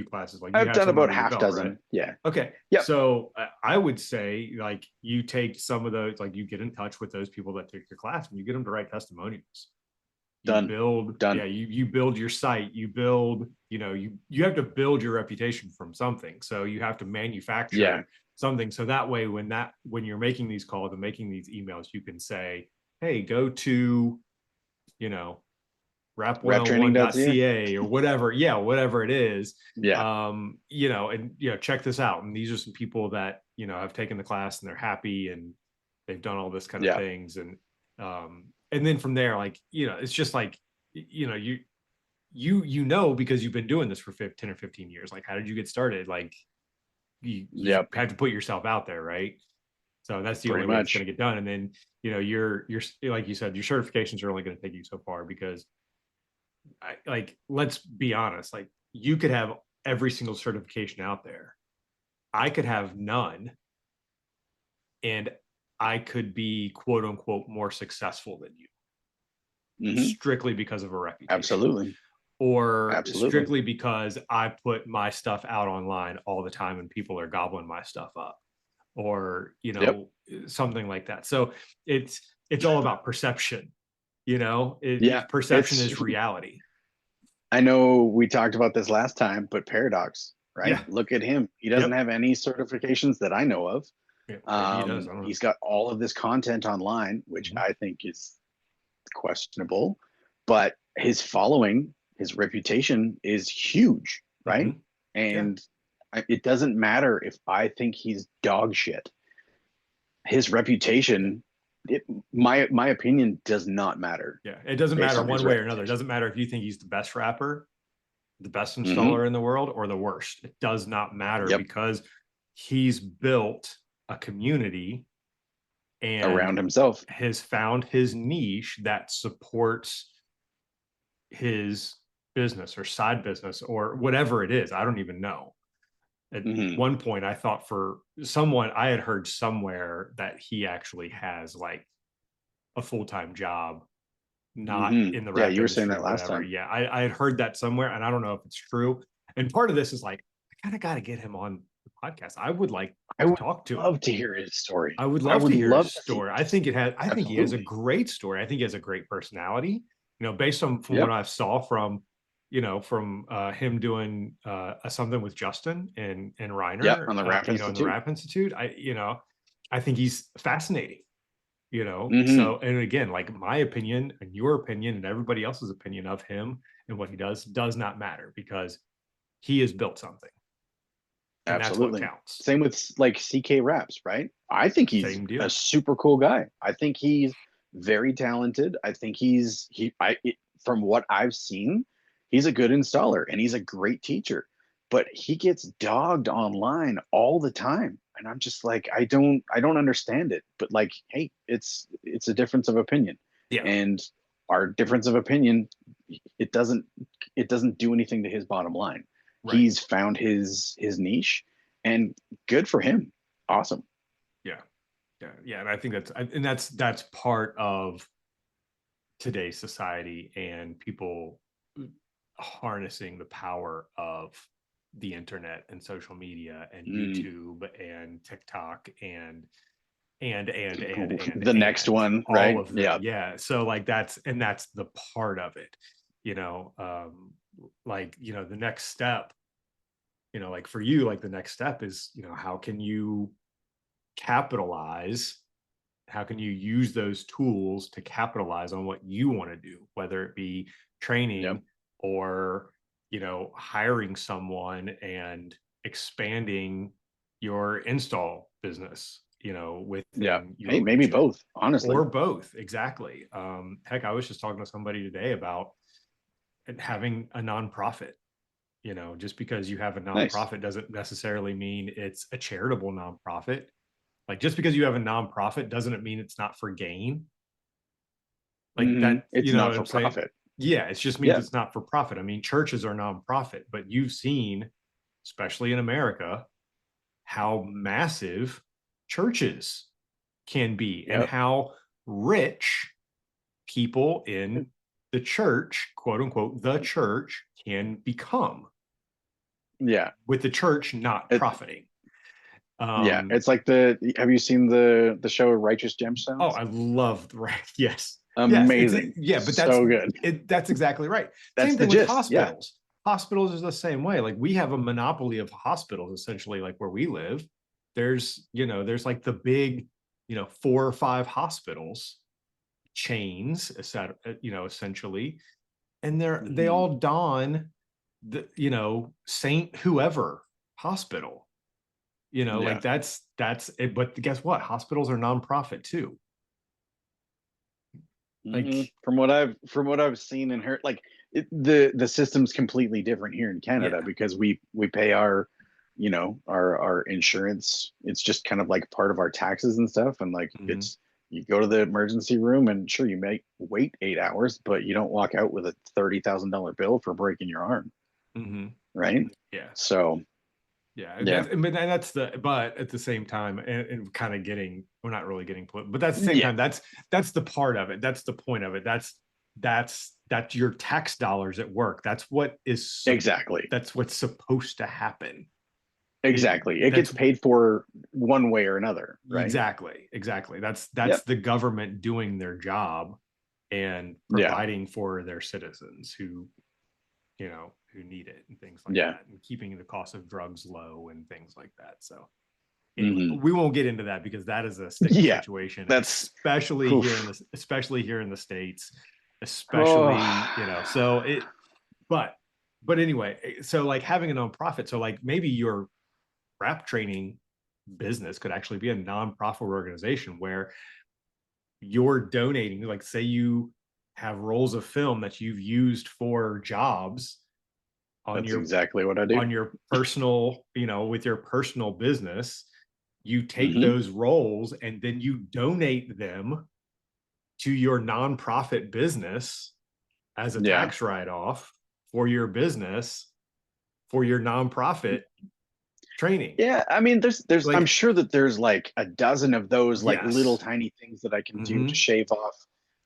classes, like you I've have done some about under your half belt, right? dozen. Yeah. Okay. Yep. So I would say like you take some of those, like you get in touch with those people that took your class and you get them to write testimonials. You Done. build, Done. yeah, you build your site, you build, you have to build your reputation from something. So you have to manufacture Yeah. something. So that way, when you're making these calls and making these emails, you can say, hey, go to, you know, Raptraining.ca. rap101.ca or whatever. Yeah, whatever it is. Yeah. And check this out. And these are some people that, have taken the class and they're happy and they've done all this kind of Yeah. things. And then from there, like, it's just like, because you've been doing this for 10 or 15 years. Like, how did you get started? Like you Yep. have to put yourself out there, right? So that's the Pretty only way it's much. going to get done. And then, you're like you said, your certifications are only going to take you so far because let's be honest, like you could have every single certification out there. I could have none and I could be quote unquote more successful than you Mm-hmm. strictly because of a reputation. Absolutely. Or Absolutely. strictly because I put my stuff out online all the time and people are gobbling my stuff up, or Yep. something like that. So it's all about perception. Yeah. Perception is reality. I know we talked about this last time, but Paradox, right? Yeah. Look at him. He doesn't Yep. have any certifications that I know of. Yeah, maybe he does. I don't know. He's got all of this content online, which Mhm. I think is questionable, but his following, his reputation is huge, right? Mhm. And it doesn't matter if I think he's dog shit. His reputation, my opinion does not matter. Yeah, it doesn't based matter on his one way or another. It reputation. doesn't matter if you think he's the best rapper, the best Mhm. installer in the world, or the worst. It does not matter Yep. because he's built a community and Around himself. has found his niche that supports his business or side business or whatever it is. I don't even know. At Mhm. one point, I thought I had heard somewhere that he actually has like a full-time job, not Mhm. in the Yeah, rap you were saying industry that or last whatever. time. Yeah, I had heard that somewhere, and I don't know if it's true. And part of this is like, I kind of got to get him on the podcast. I would like I to would talk to him. love to hear his story. I would I love would to hear his love to see story. it. I think he has a Absolutely. great story. I think he has a great personality. Based on from Yep. what I saw from him doing something with Justin and Reiner, Yep, on the Rap in the Institute. Rap Institute. I think he's fascinating. Mhm. So, and again, like my opinion and your opinion and everybody else's opinion of him and what he does not matter because he has built something and that's what Absolutely. counts. Same with like CK Raps, right? I think he's Same a deal. super cool guy. I think he's very talented. I think from what I've seen, he's a good installer and he's a great teacher. But he gets dogged online all the time. And I'm just like, I don't understand it. But like, hey, it's a difference of opinion. Yeah. And our difference of opinion, it doesn't it doesn't do anything to his bottom line. Right. He's found his niche, and good for him. Awesome. Yeah. Yeah. Yeah. And I think that's part of today's society and people harnessing the power of the internet and social media and Mm. YouTube and TikTok and The next one, all right? of them. Yeah. Yeah. So like that's the part of it, like, the next step, like for you, like the next step is, how can you capitalize how can you use those tools to capitalize on what you want to do, whether it be Yep. training or hiring someone and expanding your install business Yeah. within your Hey, maybe region, both, honestly. or both. Exactly. Heck, I was just talking to somebody today about having a nonprofit. Just because you have a Nice. nonprofit doesn't necessarily mean it's a charitable nonprofit. Like, just because you have a nonprofit doesn't it mean it's not for gain? Like that, It's you know not what for I'm saying? profit. Yeah, it just means Yeah. it's not for profit. I mean, churches are nonprofit, but you've seen, especially in America, how massive churches can be and Yep. how rich people in the church, quote unquote, the church can become, Yeah. with the church not It, profiting. yeah. Um, It's like have you seen the show Righteous Oh, Gemstones? I love the right. Yes. Yes. Amazing. Yeah, but So good. that's exactly right. That's Same the thing with gist. Yeah. hospitals. Hospitals is the same way. Like we have a monopoly of hospitals essentially, like where we live. There's like the big, 4 or 5 hospitals chains, essentially. And they Mhm. all don the, Saint whoever hospital. Yeah. Like that's it. But guess what? Hospitals are nonprofit too. Like, From what I've seen and heard, like the system's completely different here in Canada yeah. because we pay our insurance. It's just kind of like part of our taxes and stuff, and like Mhm. it's you go to the emergency room and sure you may wait 8 hours, but you don't walk out with a $30,000 bill for breaking your arm, Mhm. right? Yeah. So Yeah. yeah, But at the same time, and kind of we're not really getting, but that's the same yeah, time, that's the part of it. That's the point of it. That's your tax dollars at work. exactly. That's what's supposed to happen. Exactly. It That's gets paid for one way or another, right? exactly. That's Yep. the government doing their job and Yeah. providing for their citizens who need it and things like Yeah. that, and keeping the cost of drugs low and things like that. So anyway, Hmm. we won't get into that because that is a sticky Yeah. situation, That's especially here in oof. the especially here in the States, Oh, especially, so but but anyway, so like having a nonprofit, so like maybe your rap training business could actually be a nonprofit organization where you're donating, like say you have rolls of film that you've used for jobs on that's your exactly what I do. personal, with your personal business, you take Hmm. those roles and then you donate them to your nonprofit business as a Yeah. tax write-off for your business, for your nonprofit training. Yeah. I mean, I'm Like, sure that there's like a dozen of those like little yes. tiny things that I can do to Mm-hmm. shave off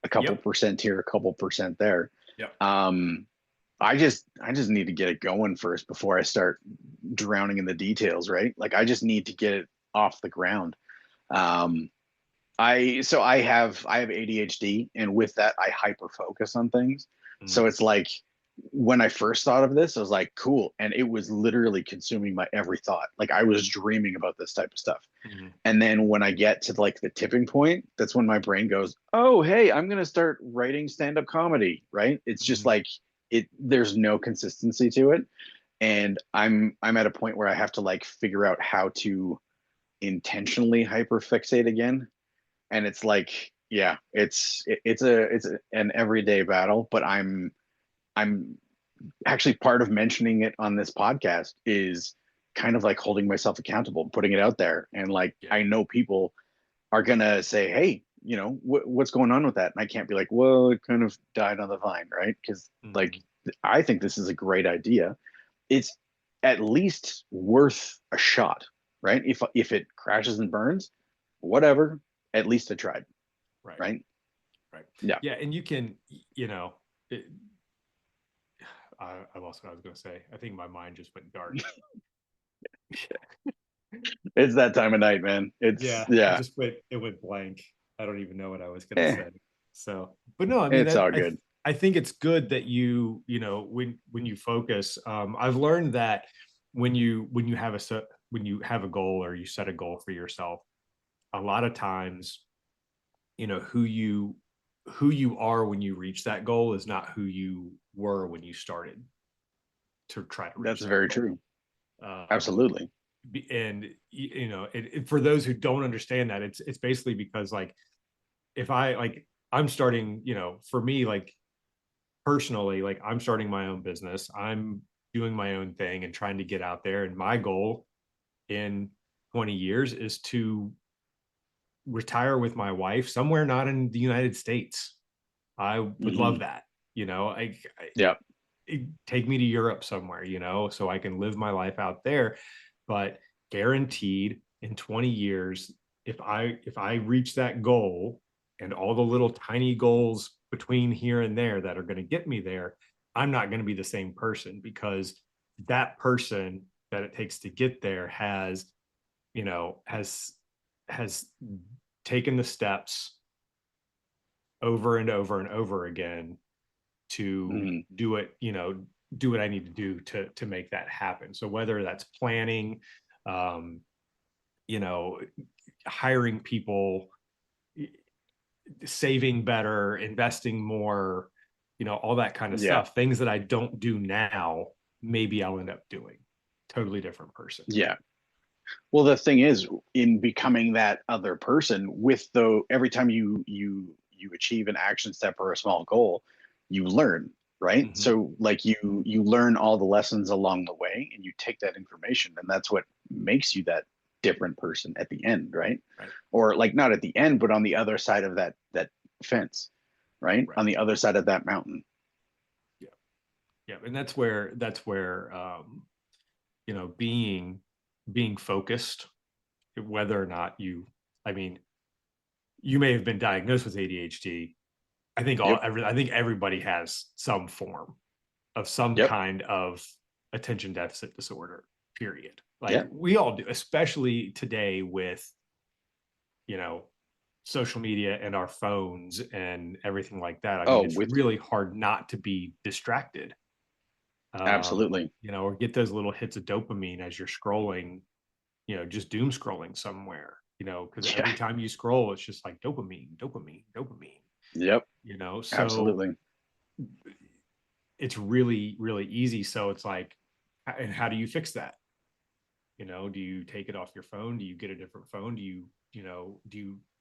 a couple Yep. percent here, a couple percent there. Yep. Um, I just need to get it going first before I start drowning in the details, right? Like I just need to get it off the ground. Um, I have ADHD, and with that I hyper focus on things. So Mm-hmm. it's like when I first thought of this, I was like, cool. And it was literally consuming my every thought. Like I was dreaming about this type of stuff. Mhm. And then when I get to like the tipping point, that's when my brain goes, oh, hey, I'm going to start writing stand-up comedy. Right. It's just Mhm. like there's no consistency to it. And I'm at a point where I have to like figure out how to intentionally hyperfixate again. And it's like, yeah, an everyday battle, but I'm actually part of mentioning it on this podcast is kind of like holding myself accountable, putting it out there. And like, Yeah. I know people are going to say, hey, what's going on with that? And I can't be like, well, it kind of died on the vine, right? Because like, Mhm. I think this is a great idea. It's at least worth a shot, right? If it crashes and burns, whatever, at least I tried, Right. right? Right. Yeah. Yeah. And you can, it, I lost what I was going to say. I think my mind just went dark. It's that time of night, man. It's Yeah. yeah. It went blank. I don't even know what I was going to Eh, say. So, but no, I mean, it's all good. I think it's good that when you focus, I've learned that when you have when you have a goal or you set a goal for yourself, a lot of times, who you are when you reach that goal is not who you were when you started to try to reach That's that very goal. true. Um, Absolutely. and for those who don't understand that, it's basically because like if I like I'm starting, for me, like personally, like I'm starting my own business. I'm doing my own thing and trying to get out there. And my goal in 20 years is to retire with my wife somewhere not in the United States. I would love Hmm. that. Yeah. Take me to Europe somewhere, so I can live my life out there. But guaranteed in 20 years, if I reach that goal and all the little tiny goals between here and there that are going to get me there, I'm not going to be the same person because that person that it takes to get there you know, has has taken the steps over and over and over again to Hmm. do it, do what I need to do to make that happen. So whether that's planning, um, you know, hiring people, saving better, investing more, all that kind of Yeah. stuff, things that I don't do now, maybe I'll end up doing. Totally different person. Yeah. Well, the thing is, in becoming that other person, with the every time you achieve an action step or a small goal, you learn, right? Mm-hmm. So like you learn all the lessons along the way, and you take that information, and that's what makes you that different person at the end, right? Right. Or like not at the end, but on the other side of that fence, right? Right. On the other side of that mountain. Yeah. Yeah. And that's where being focused, whether or not I mean, you may have been diagnosed with ADHD. Yep. I think everybody has some form of some Yep. kind of attention deficit disorder, period. Like Yep. we all do, especially today with, you know, social media and our phones and everything like that. I mean, Oh, it's with you. really hard not to be distracted. Absolutely. Or get those little hits of dopamine as you're scrolling, just doom scrolling somewhere, because Yeah. every time you scroll, it's just like dopamine, dopamine, dopamine, Yep. so Absolutely. it's really, really easy. So it's like, and how do you fix that? Do you take it off your phone? Do you get a different phone? Do you get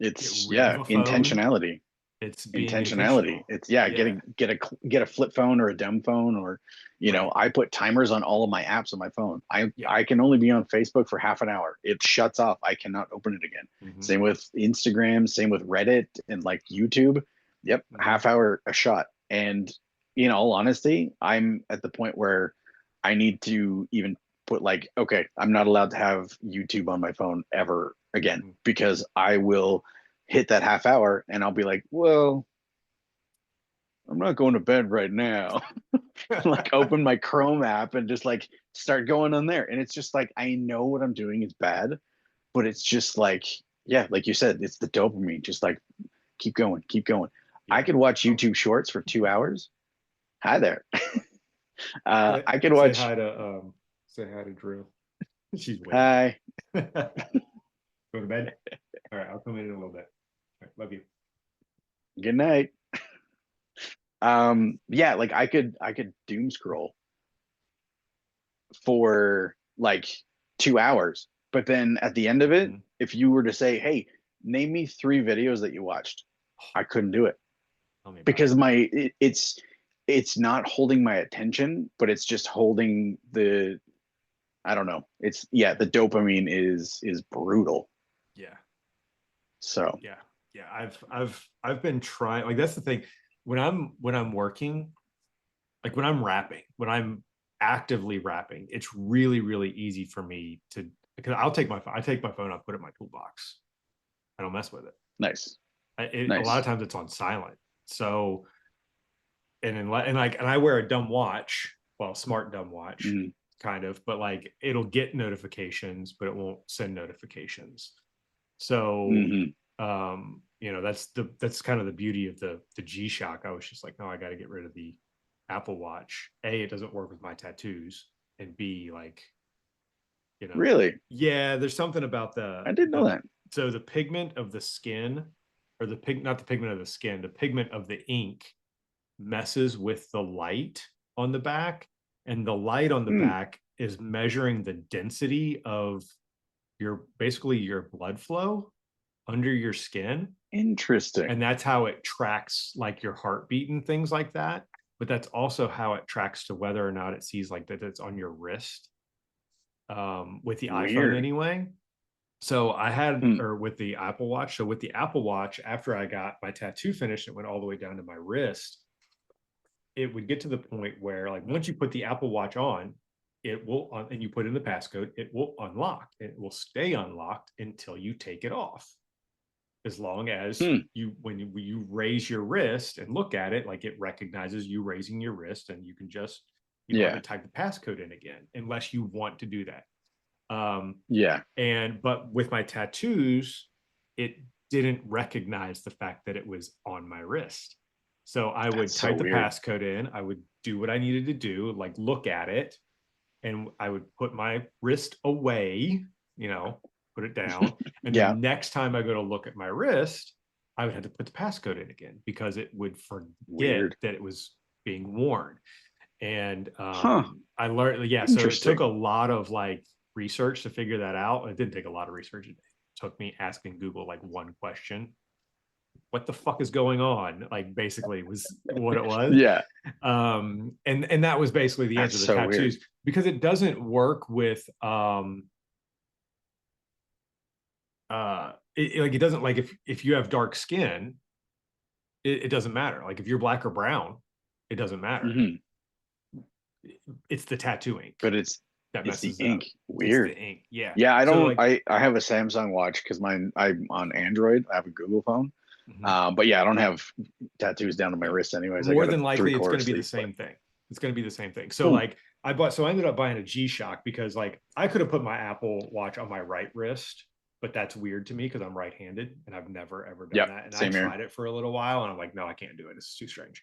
It's rid of yeah, a phone? intentionality. It's being Intentionality. intentional. It's yeah, Yeah. get a flip phone or a dumb phone or Right. I put timers on all of my apps on my phone. I Yeah. I can only be on Facebook for half an hour. It shuts off. I cannot open it again. Hmm. Same with Instagram, same with Reddit and like YouTube. Yep, Hmm. half hour a shot. And in all honesty, I'm at the point where I need to even put like, okay, I'm not allowed to have YouTube on my phone ever again Hmm. because I will hit that half hour and I'll be like, well, I'm not going to bed right now. Like open my Chrome app and just like start going on there. And it's just like I know what I'm doing is bad, but it's just like, yeah, like you said, it's the dopamine. Just like keep going, keep going. I Yeah. could watch Oh, YouTube shorts for 2 hours. Hi there. I could Say watch. hi to Drew. She's waiting. Hi. Go to bed. All right, I'll come in a little bit. All right, love you. Good night. Yeah, like I could doom scroll for like 2 hours, but then at the end of it, Mhm. if you were to say, "Hey, name me 3 videos that you watched," I couldn't do it Tell me about because it. it's not holding my attention, but it's just holding the, I don't know. It's, yeah, the dopamine is brutal. Yeah. So Yeah. Yeah. I've been trying, like that's the thing. When I'm working, like when I'm rapping, when I'm actively rapping, it's really, really easy for me to, because I take my phone, I put it in my toolbox. I don't mess with it. nice, A lot of nice. times it's on silent. So, and I wear a dumb watch, well, smart dumb watch, Mhm. kind of, but like it'll get notifications, but it won't send notifications. So, Mhm. that's kind of the beauty of the G-Shock. I was just like, no, I got to get rid of the Apple Watch. A, it doesn't work with my tattoos, and B, like, Really, yeah, there's something about I didn't know that. so the pigment of the skin, or not the pigment of the skin, the pigment of the ink messes with the light on the back, and the light on the Hmm. back is measuring the density of basically your blood flow under your skin, Interesting. and that's how it tracks like your heartbeat and things like that. But that's also how it tracks to whether or not it sees like that it's on your wrist, with the iPhone Weird. anyway. So I had, Hmm. or with the Apple Watch. So with the Apple Watch, after I got my tattoo finished, it went all the way down to my wrist. It would get to the point where, like, once you put the Apple Watch on, it will, and you put in the passcode, it will unlock. It will stay unlocked until you take it off. As long as Hmm. when you raise your wrist and look at it, like it recognizes you raising your wrist, and you can just, you don't have Yeah. to type the passcode in again unless you want to do that. Yeah. But with my tattoos, it didn't recognize the fact that it was on my wrist. So I would That's so type the weird. passcode in, I would do what I needed to do, like look at it, and I would put my wrist away, put it down. And the Yeah. next time I go to look at my wrist, I would have to put the passcode in again because it would forget Weird. that it was being worn. And Huh. I learned, yeah. So it took Interesting. a lot of like research to figure that out. It didn't take a lot of research. It took me asking Google like one question: "What the fuck is going on?" Like basically was what it was. Yeah. And that was basically the That's answer. The so weird. tattoos, because it doesn't work with like it doesn't, like if you have dark skin, it doesn't matter. Like if you're black or brown, it doesn't matter. Hmm. It's the tattoo ink But that it's the messes it up. ink. It's the Weird. ink. Yeah. Yeah, I So don't. like, I have a Samsung watch because I'm on Android. I have a Google phone. mhm, But yeah, I don't have tattoos down to my yeah, wrist anyways. I more got a than likely it's going three-quarter to be the sleeve. But same thing. It's going to be the same thing. So hmm. like so I ended up buying a G-Shock because like I could have put my Apple Watch on my right wrist, but that's weird to me because I'm right-handed and I've never ever done Yep, that. And I same here. tried it for a little while and I'm like, no, I can't do it. It's too strange.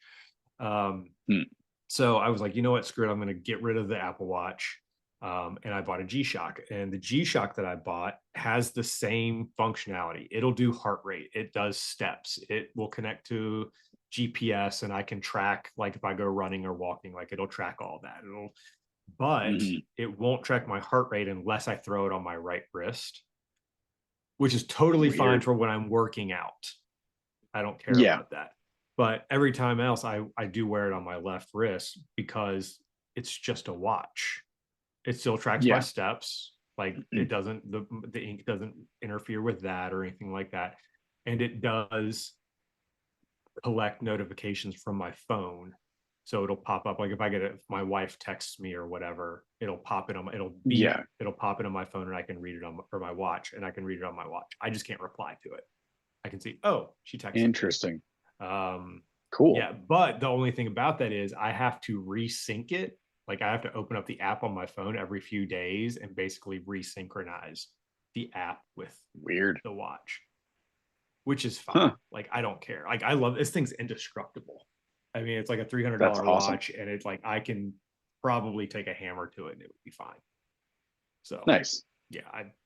Um, Hmm. So I was like, you know what, screw it. I'm going to get rid of the Apple Watch. And I bought a G-Shock, and the G-Shock that I bought has the same functionality. It'll do heart rate. It does steps. It will connect to GPS, and I can track, like if I go running or walking, like it'll track all that. But Hmm. it won't track my heart rate unless I throw it on my right wrist, which is totally fine Weird. for when I'm working out. I don't care Yeah. about that. But every time else, I do wear it on my left wrist because it's just a watch. It still tracks my Yeah. steps. Like it doesn't, the ink doesn't interfere with that or anything like that. And it does collect notifications from my phone. So it'll pop up, like if my wife texts me or whatever, it'll pop it on it'll beep, Yeah. it'll pop it on my phone, and I can read it on my watch, and I can read it on my watch. I just can't reply to it. I can see, oh, she texted me. Interesting. Um, Cool. yeah, but the only thing about that is I have to resync it. Like I have to open up the app on my phone every few days and basically resynchronize the app with Weird. the watch, which is fine. Huh. Like I don't care. Like I love this thing's indestructible. I mean, it's like a That's $300 awesome. watch, and it's like I can probably take a hammer to it and it would be fine. So Nice. yeah,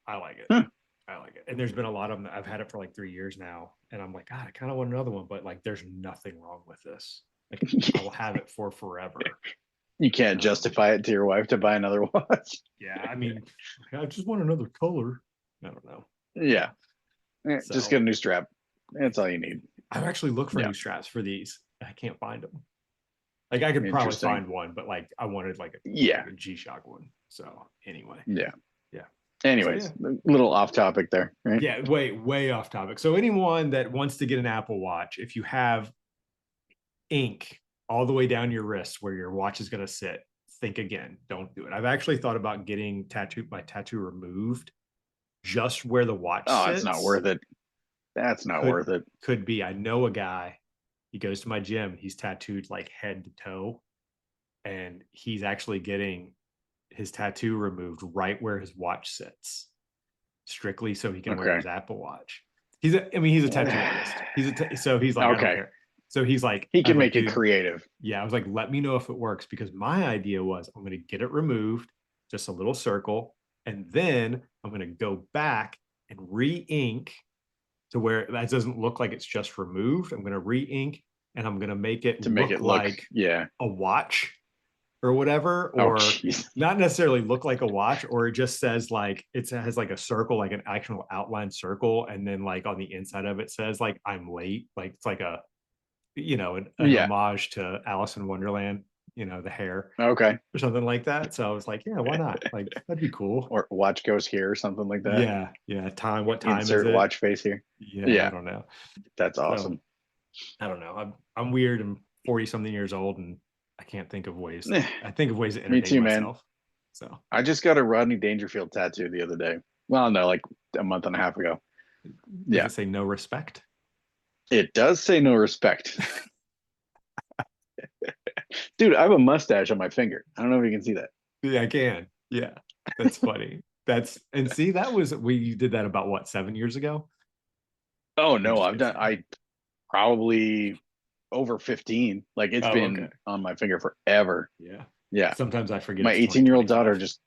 I like it. Huh. I like it. And there's been a lot of them. I've had it for like 3 years now. And I'm like, God, I kind of want another one, but like there's nothing wrong with this. Like I will have it for forever. You can't justify it to your wife to buy another watch. Yeah, I mean, I just want another color. I don't know. Yeah. So, Just get a new strap. That's all you need. I've actually looked for Yeah. new straps for these. I can't find them. Like I could probably Interesting. find one, but like I wanted like a Yeah. G-Shock one. So anyway. Yeah. Yeah. Anyways, So, a little off topic there, right? Yeah, way off topic. So anyone that wants to get an Apple Watch, if you have ink all the way down your wrist where your watch is going to sit, think again. Don't do it. I've actually thought about getting my tattoo removed just where the watch Oh, sits. it's not worth it. That's not worth it. Could be. I know a guy. He goes to my gym. He's tattooed like head to toe, and he's actually getting his tattoo removed right where his watch sits, strictly so he can wear his Apple Watch. He's a tattoo artist. So he's like, I don't care. So he's like, he can make it creative. Yeah, I was like, let me know if it works, because my idea was I'm going to get it removed, just a little circle, and then I'm going to go back and re-ink to where that doesn't look like it's just removed. I'm going to re-ink and I'm going to make it look like a watch or whatever, or not necessarily look like a watch, or it just says like, it has like a circle, like an actual outline circle. And then like on the inside of it says like, I'm late. Like it's like a, an homage to Alice in Wonderland, the hair. Okay. Or something like that. So I was like, yeah, why not? Like, that'd be cool. Or watch goes here or something like that. Yeah. Yeah. Time. What time Insert is it? watch face here. Yeah. I don't know. That's awesome. So, I don't know. I'm weird. I'm 40 something years old and I can't think of ways. I think of ways to entertain myself. Man. So I just got a Rodney Dangerfield tattoo the other day. Well, no, like a month and a half ago. Does it say no respect? It does say no respect. Dude, I have a mustache on my finger. I don't know if you can see that. Yeah, I can. Yeah. That's funny. You did that about what, 7 years ago? Oh no, I probably over 15. Like it's been on my finger forever. Yeah. Yeah. Sometimes I forget. My 18-year-old daughter just,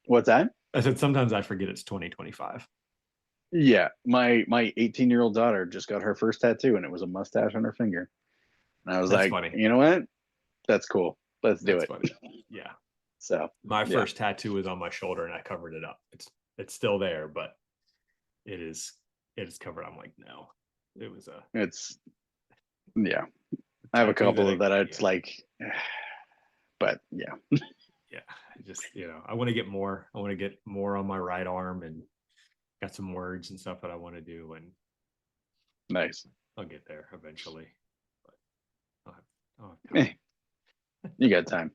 what's that? I said, sometimes I forget it's 2025. Yeah. My 18-year-old daughter just got her first tattoo and it was a mustache on her finger. And I was funny. You know what? That's cool. Let's do it. Funny. Yeah. So my first tattoo was on my shoulder and I covered it up. It's still there, but it is covered. I'm like, no, it was I have a couple of that. It's like, but yeah. Yeah. I just, I want to get more. I want to get more on my right arm and got some words and stuff that I want to do. And nice. I'll get there eventually. But I'll have time. You got time.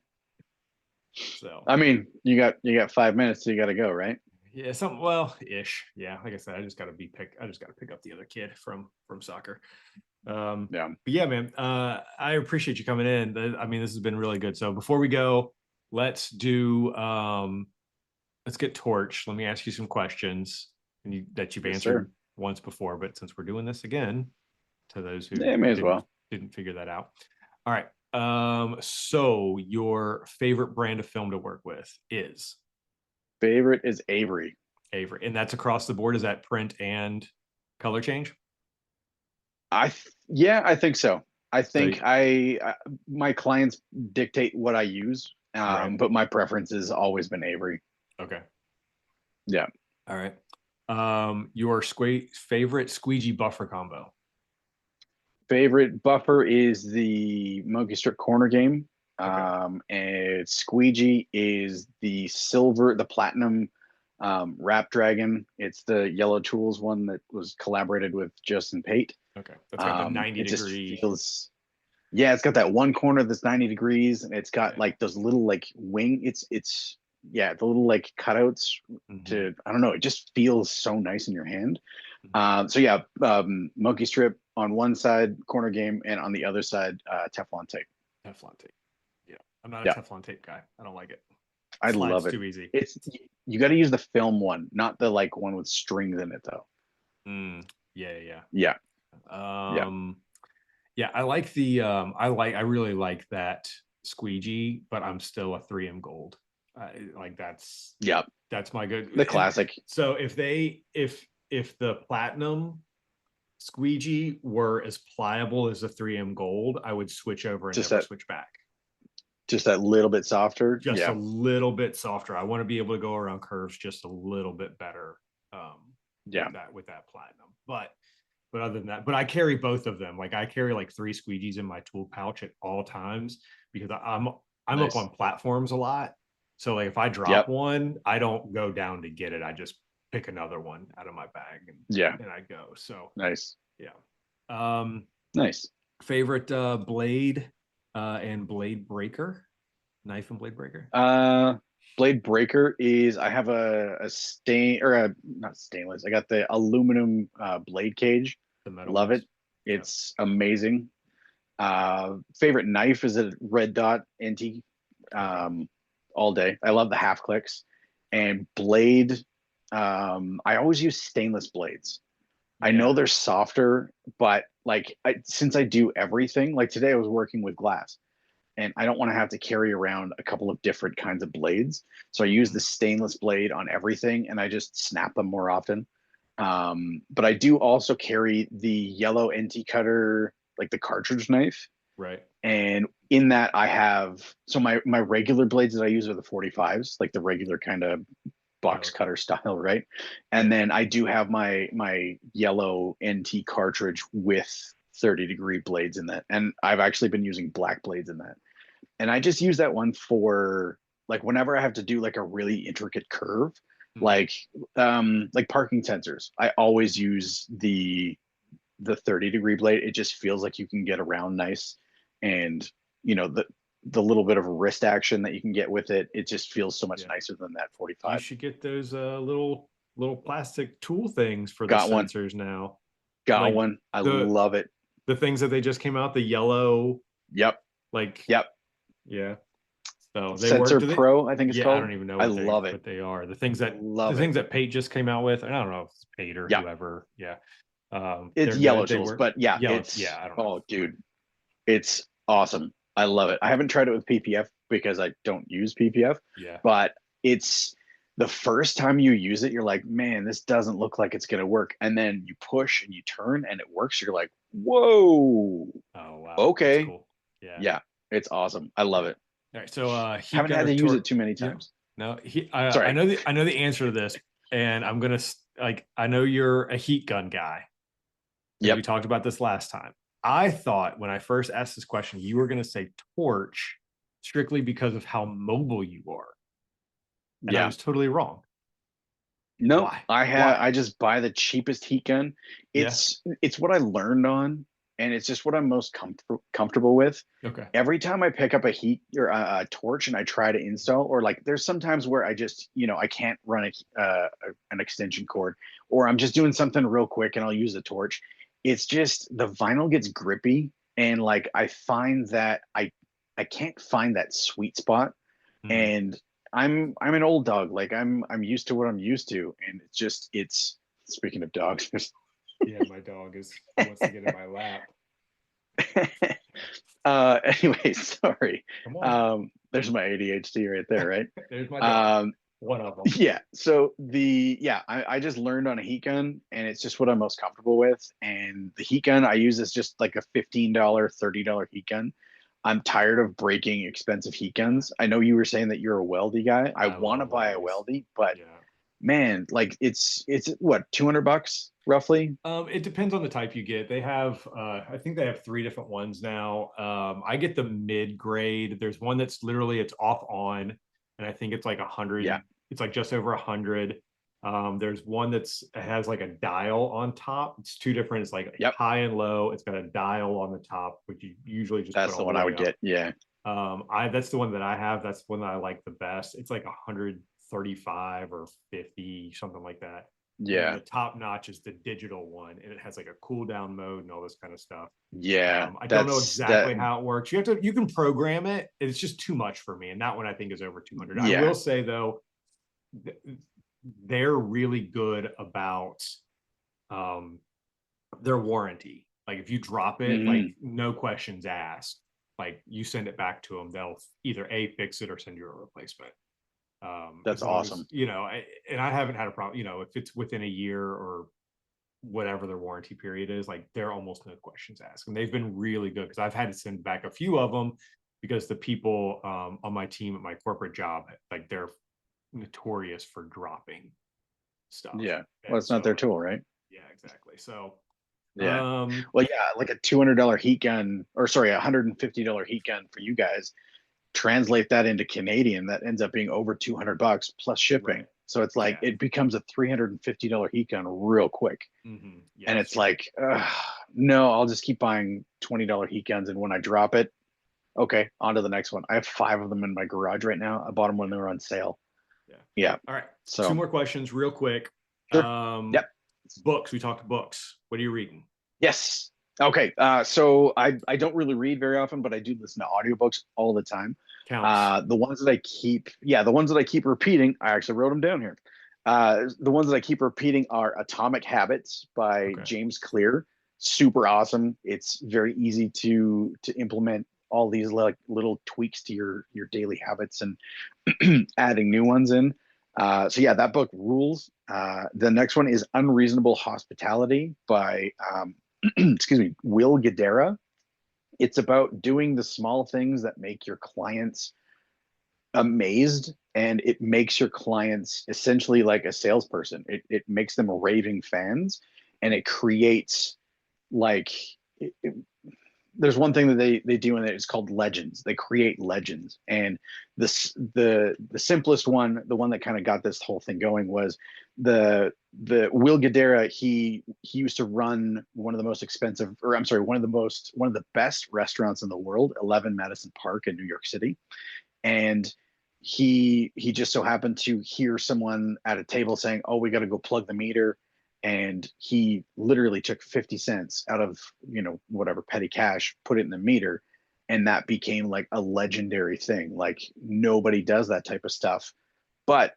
So I mean, you got 5 minutes, so you got to go, right? Yeah, ish. Yeah, like I said, I just got to pick up the other kid from soccer. But yeah, man. I appreciate you coming in. I mean, this has been really good. So before we go, let's do let's get torch. Let me ask you some questions that you've answered once before, but since we're doing this again, to those who didn't figure that out. All right. So your favorite brand of film to work with is? Favorite is Avery. And that's across the board. Is that print and color change? I think so. I think my clients dictate what I use, but my preference has always been Avery. Okay. Yeah. All right. Your favorite squeegee buffer combo? Favorite buffer is the Monkey Strip Corner Game. And squeegee is the platinum Rap Dragon. It's the Yellow Tools one that was collaborated with Justin Pate. Okay. That's got the 90 degree. It's got that one corner that's 90 degrees, and it's got like those little like wing. It's the little like cutouts to, I don't know, it just feels so nice in your hand. Monkey Strip on one side, Corner Game, and on the other side, Teflon tape. Teflon tape. Yeah. I'm not a Teflon tape guy. I don't like it. I love it. Too easy. You got to use the film one, not the like one with strings in it though. Yeah. I like the I really like that squeegee, but I'm still a 3M gold. Like that's Yep. my good. The classic. So if the platinum squeegee were as pliable as the 3M gold, I would switch over and never switch back. Just that little bit softer. Just a little bit softer. I want to be able to go around curves just a little bit better. With that platinum. But other than that, but I carry both of them. Like I carry like 3 squeegees in my tool pouch at all times because I'm up on platforms a lot. So like if I drop one, I don't go down to get it. I just pick another one out of my bag and I go. So nice. Yeah. Nice. Favorite blade and blade breaker, knife and blade breaker. Blade breaker is I have a stain or a not stainless. I got the aluminum blade cage. The metal Love ones. it. It's amazing. Favorite knife is a red dot NT. All day. I love the half clicks. And blade. I always use stainless blades. I know they're softer, but like since I do everything, like today I was working with glass. And I don't want to have to carry around a couple of different kinds of blades. So I use the stainless blade on everything and I just snap them more often. But I do also carry the yellow NT cutter, like the cartridge knife. Right. And in that I have, so my regular blades that I use are the 45s, like the regular kind of box cutter style, right? And then I do have my yellow NT cartridge with 30-degree blades in that. And I've actually been using black blades in that. And I just use that one for like whenever I have to do like a really intricate curve, like parking sensors. I always use the 30-degree blade. It just feels like you can get around nice. And you know, the little bit of wrist action that you can get with it, it just feels so much nicer than that 45. You should get those little plastic tool things for the sensors now. Got one. I love it. The things that they just came out, the yellow. Yep. Yeah. So they Sensor Pro, I think it's called. I don't even know. I love it. What they are. The things that Pate just came out with. I don't know if it's Pate or whoever. Yeah. It's yellow tools, but I don't know. Oh, dude, it's awesome. I love it. I haven't tried it with PPF because I don't use PPF. Yeah. But it's the first time you use it, you're like, man, this doesn't look like it's gonna work. And then you push and you turn and it works. You're like, whoa. Oh wow. Okay. That's cool. Yeah. It's awesome. I love it. All right. So haven't had to use it too many times. No, sorry. I know the answer to this, and I'm gonna I know you're a heat gun guy. We talked about this last time. I thought when I first asked this question, you were gonna say torch strictly because of how mobile you are. And I was totally wrong. No, I just buy the cheapest heat gun. It's what I learned on, and it's just what I'm most comfortable with. Okay. Every time I pick up a heat or a torch and I try to install, or like there's sometimes where I just, I can't run an extension cord, or I'm just doing something real quick and I'll use a torch. It's just the vinyl gets grippy, and like I find that I can't find that sweet spot. And I'm an old dog. Like I'm used to what I'm used to, and it's speaking of dogs. Yeah, my dog wants to get in my lap. Anyway, sorry. There's my ADHD right there, right? There's my dog. One of them. Yeah. So I just learned on a heat gun, and it's just what I'm most comfortable with. And the heat gun I use is just like a $15, $30 heat gun. I'm tired of breaking expensive heat guns. I know you were saying that you're a weldy guy. I want to buy a weldy, but man, like it's what, $200 roughly? It depends on the type you get. They have I think they have 3 different ones now. I get the mid grade. There's one that's literally it's off on, and I think it's like 100. Yeah. It's like just over 100. There's one it has like a dial on top. It's 2 different. It's like high and low. It's got a dial on the top, which you usually just that's the one I would get. Yeah. That's the one that I have. That's the one that I like the best. It's like 135 or 50, something like that. Yeah. And the top notch is the digital one, and it has like a cool down mode and all this kind of stuff. Yeah. I don't know exactly how it works. You can program it. It's just too much for me, and that one I think is over 200. I will say though, they're really good about their warranty. Like if you drop it, like no questions asked, like you send it back to them, they'll either fix it or send you a replacement. That's awesome. And I haven't had a problem, if it's within a year or whatever their warranty period is, like they're almost no questions asked. And they've been really good because I've had to send back a few of them because the people on my team at my corporate job, like they're notorious for dropping stuff. Yeah. Well, it's not their tool, right? Yeah, exactly. So yeah. Well, yeah, like a $200 heat gun, or sorry, $150 heat gun for you guys. Translate that into Canadian, that ends up being over $200 plus shipping. Right. So it's like it becomes a $350 heat gun real quick. Mm-hmm. Yes. And it's like, no, I'll just keep buying $20 heat guns. And when I drop it, okay, on to the next one. I have 5 of them in my garage right now. I bought them when they were on sale. Yeah. All right. So 2 more questions real quick. Sure. Yep. Books. We talked books. What are you reading? Yes. Okay. So I don't really read very often, but I do listen to audiobooks all the time. Counts. The ones that I keep repeating, I actually wrote them down here. The ones that I keep repeating are Atomic Habits by James Clear. Super awesome. It's very easy to implement all these like little tweaks to your daily habits and adding new ones in. So yeah, that book rules. The next one is Unreasonable Hospitality by excuse me, Will Guidara. It's about doing the small things that make your clients amazed, and it makes your clients essentially like a salesperson. It makes them raving fans, and it creates like there's one thing that they do in it. It's called legends. They create legends, and the simplest one, the one that kind of got this whole thing going, was the Will Guidara. He used to run one of the most expensive, or I'm sorry, one of the best restaurants in the world, 11 Madison Park in New York City, and he just so happened to hear someone at a table saying, "Oh, we got to go plug the meter." And he literally took 50 cents out of, whatever petty cash, put it in the meter. And that became like a legendary thing. Like nobody does that type of stuff. But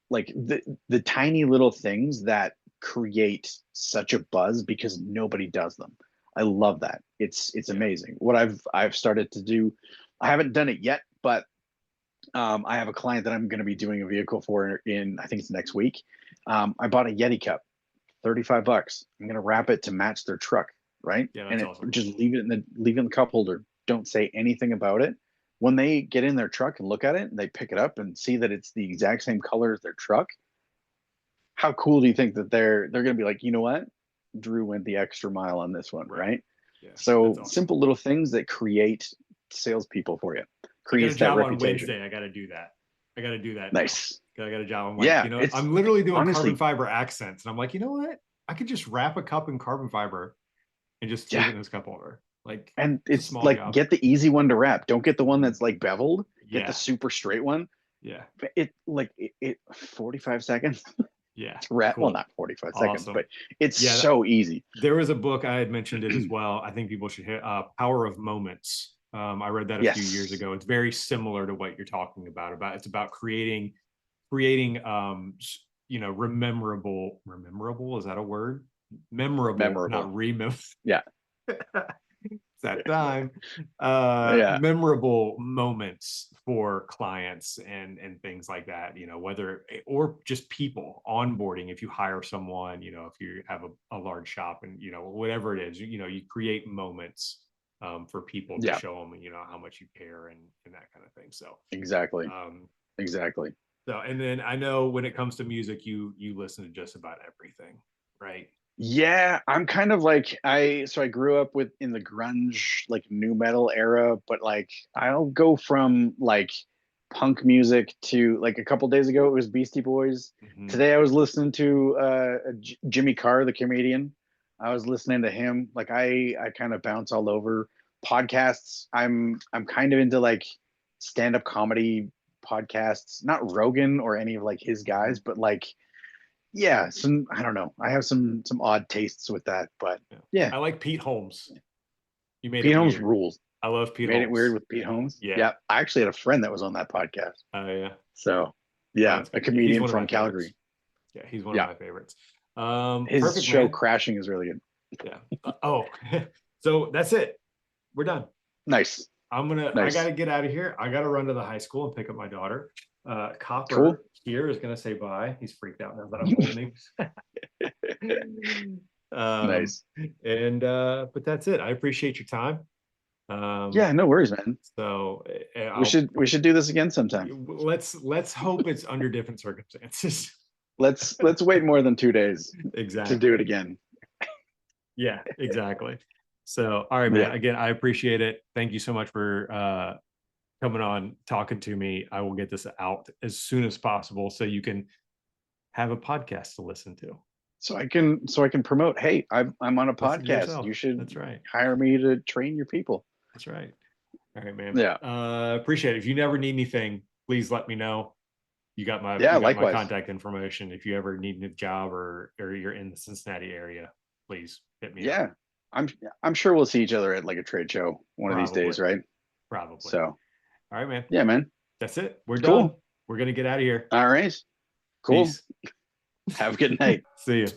like the tiny little things that create such a buzz because nobody does them. I love that. It's amazing. What I've started to do, I haven't done it yet, but I have a client that I'm going to be doing a vehicle for I think it's next week. I bought a Yeti cup. $35. I'm gonna wrap it to match their truck, right? Yeah, that's awesome. Just leave it in the cup holder. Don't say anything about it. When they get in their truck and look at it, and they pick it up and see that it's the exact same color as their truck. How cool do you think that they're gonna be like, you know what? Drew went the extra mile on this one, right? Yeah, so awesome. Simple little things that create salespeople for you. Creates that reputation. On Wednesday, I got to do that. Nice. I got a job. I'm like, I'm literally doing carbon fiber accents, and I'm like, you know what? I could just wrap a cup in carbon fiber and just leave it in this cup holder. Like, and it's like job. Get the easy one to wrap. Don't get the one that's like beveled. Get the super straight one. Yeah. It 45 seconds. Yeah. To wrap. Cool. Well, not 45 seconds, but it's so easy. There was a book, I had mentioned it as well. I think people should hear Power of Moments. I read that a few years ago. It's very similar to what you're talking about. It's about creating memorable, is that a word? Memorable. Not remember. Yeah. It's that time. Memorable moments for clients and things like that, whether, or just people onboarding. If you hire someone, if you have a large shop, and whatever it is, you create moments for people to show them, how much you care and that kind of thing. So exactly. So, and then I know when it comes to music, you listen to just about everything, right? Yeah, I'm kind of like I grew up in the grunge, like new metal era, but like I'll go from like punk music to, like, a couple days ago it was Beastie Boys. Mm-hmm. Today I was listening to Jimmy Carr, the comedian. I was listening to him. Like I kind of bounce all over. Podcasts, I'm kind of into like stand-up comedy podcasts, not Rogan or any of like his guys, but like, yeah, I don't know. I have some odd tastes with that, but yeah. I like Pete Holmes. You made Pete Holmes rules. I love Pete Holmes. Made it weird with Pete Holmes. Yeah. I actually had a friend that was on that podcast. Oh yeah. So yeah, a comedian from Calgary. Yeah, he's one of my favorites. His show Crashing is really good. Yeah. So that's it. We're done. Nice. I Nice. got to get out of here. I got to run to the high school and pick up my daughter. Copper Cool. here is going to say bye. He's freaked out now that I'm holding him. Nice. And but that's it. I appreciate your time. Yeah, no worries, man. So We should do this again sometime. let's hope it's under different circumstances. Let's wait more than 2 days Exactly. to do it again. Yeah, exactly. So, all right, man. Yeah. Again, I appreciate it. Thank you so much for coming on, talking to me. I will get this out as soon as possible so you can have a podcast to listen to. So I can promote, hey, I'm on a Listen to podcast. yourself. You should That's right. hire me to train your people. That's right. All right, man. Yeah. Appreciate it. If you never need anything, please let me know. You got my likewise. my contact information. If you ever need a job or you're in the Cincinnati area, please hit me up. Yeah. I'm sure we'll see each other at like a trade show one of these days, right? Probably. So All right, man. yeah, man. That's it. We're Cool. done. We're gonna get out of here. All right. Cool. Peace. Have a good night. See you.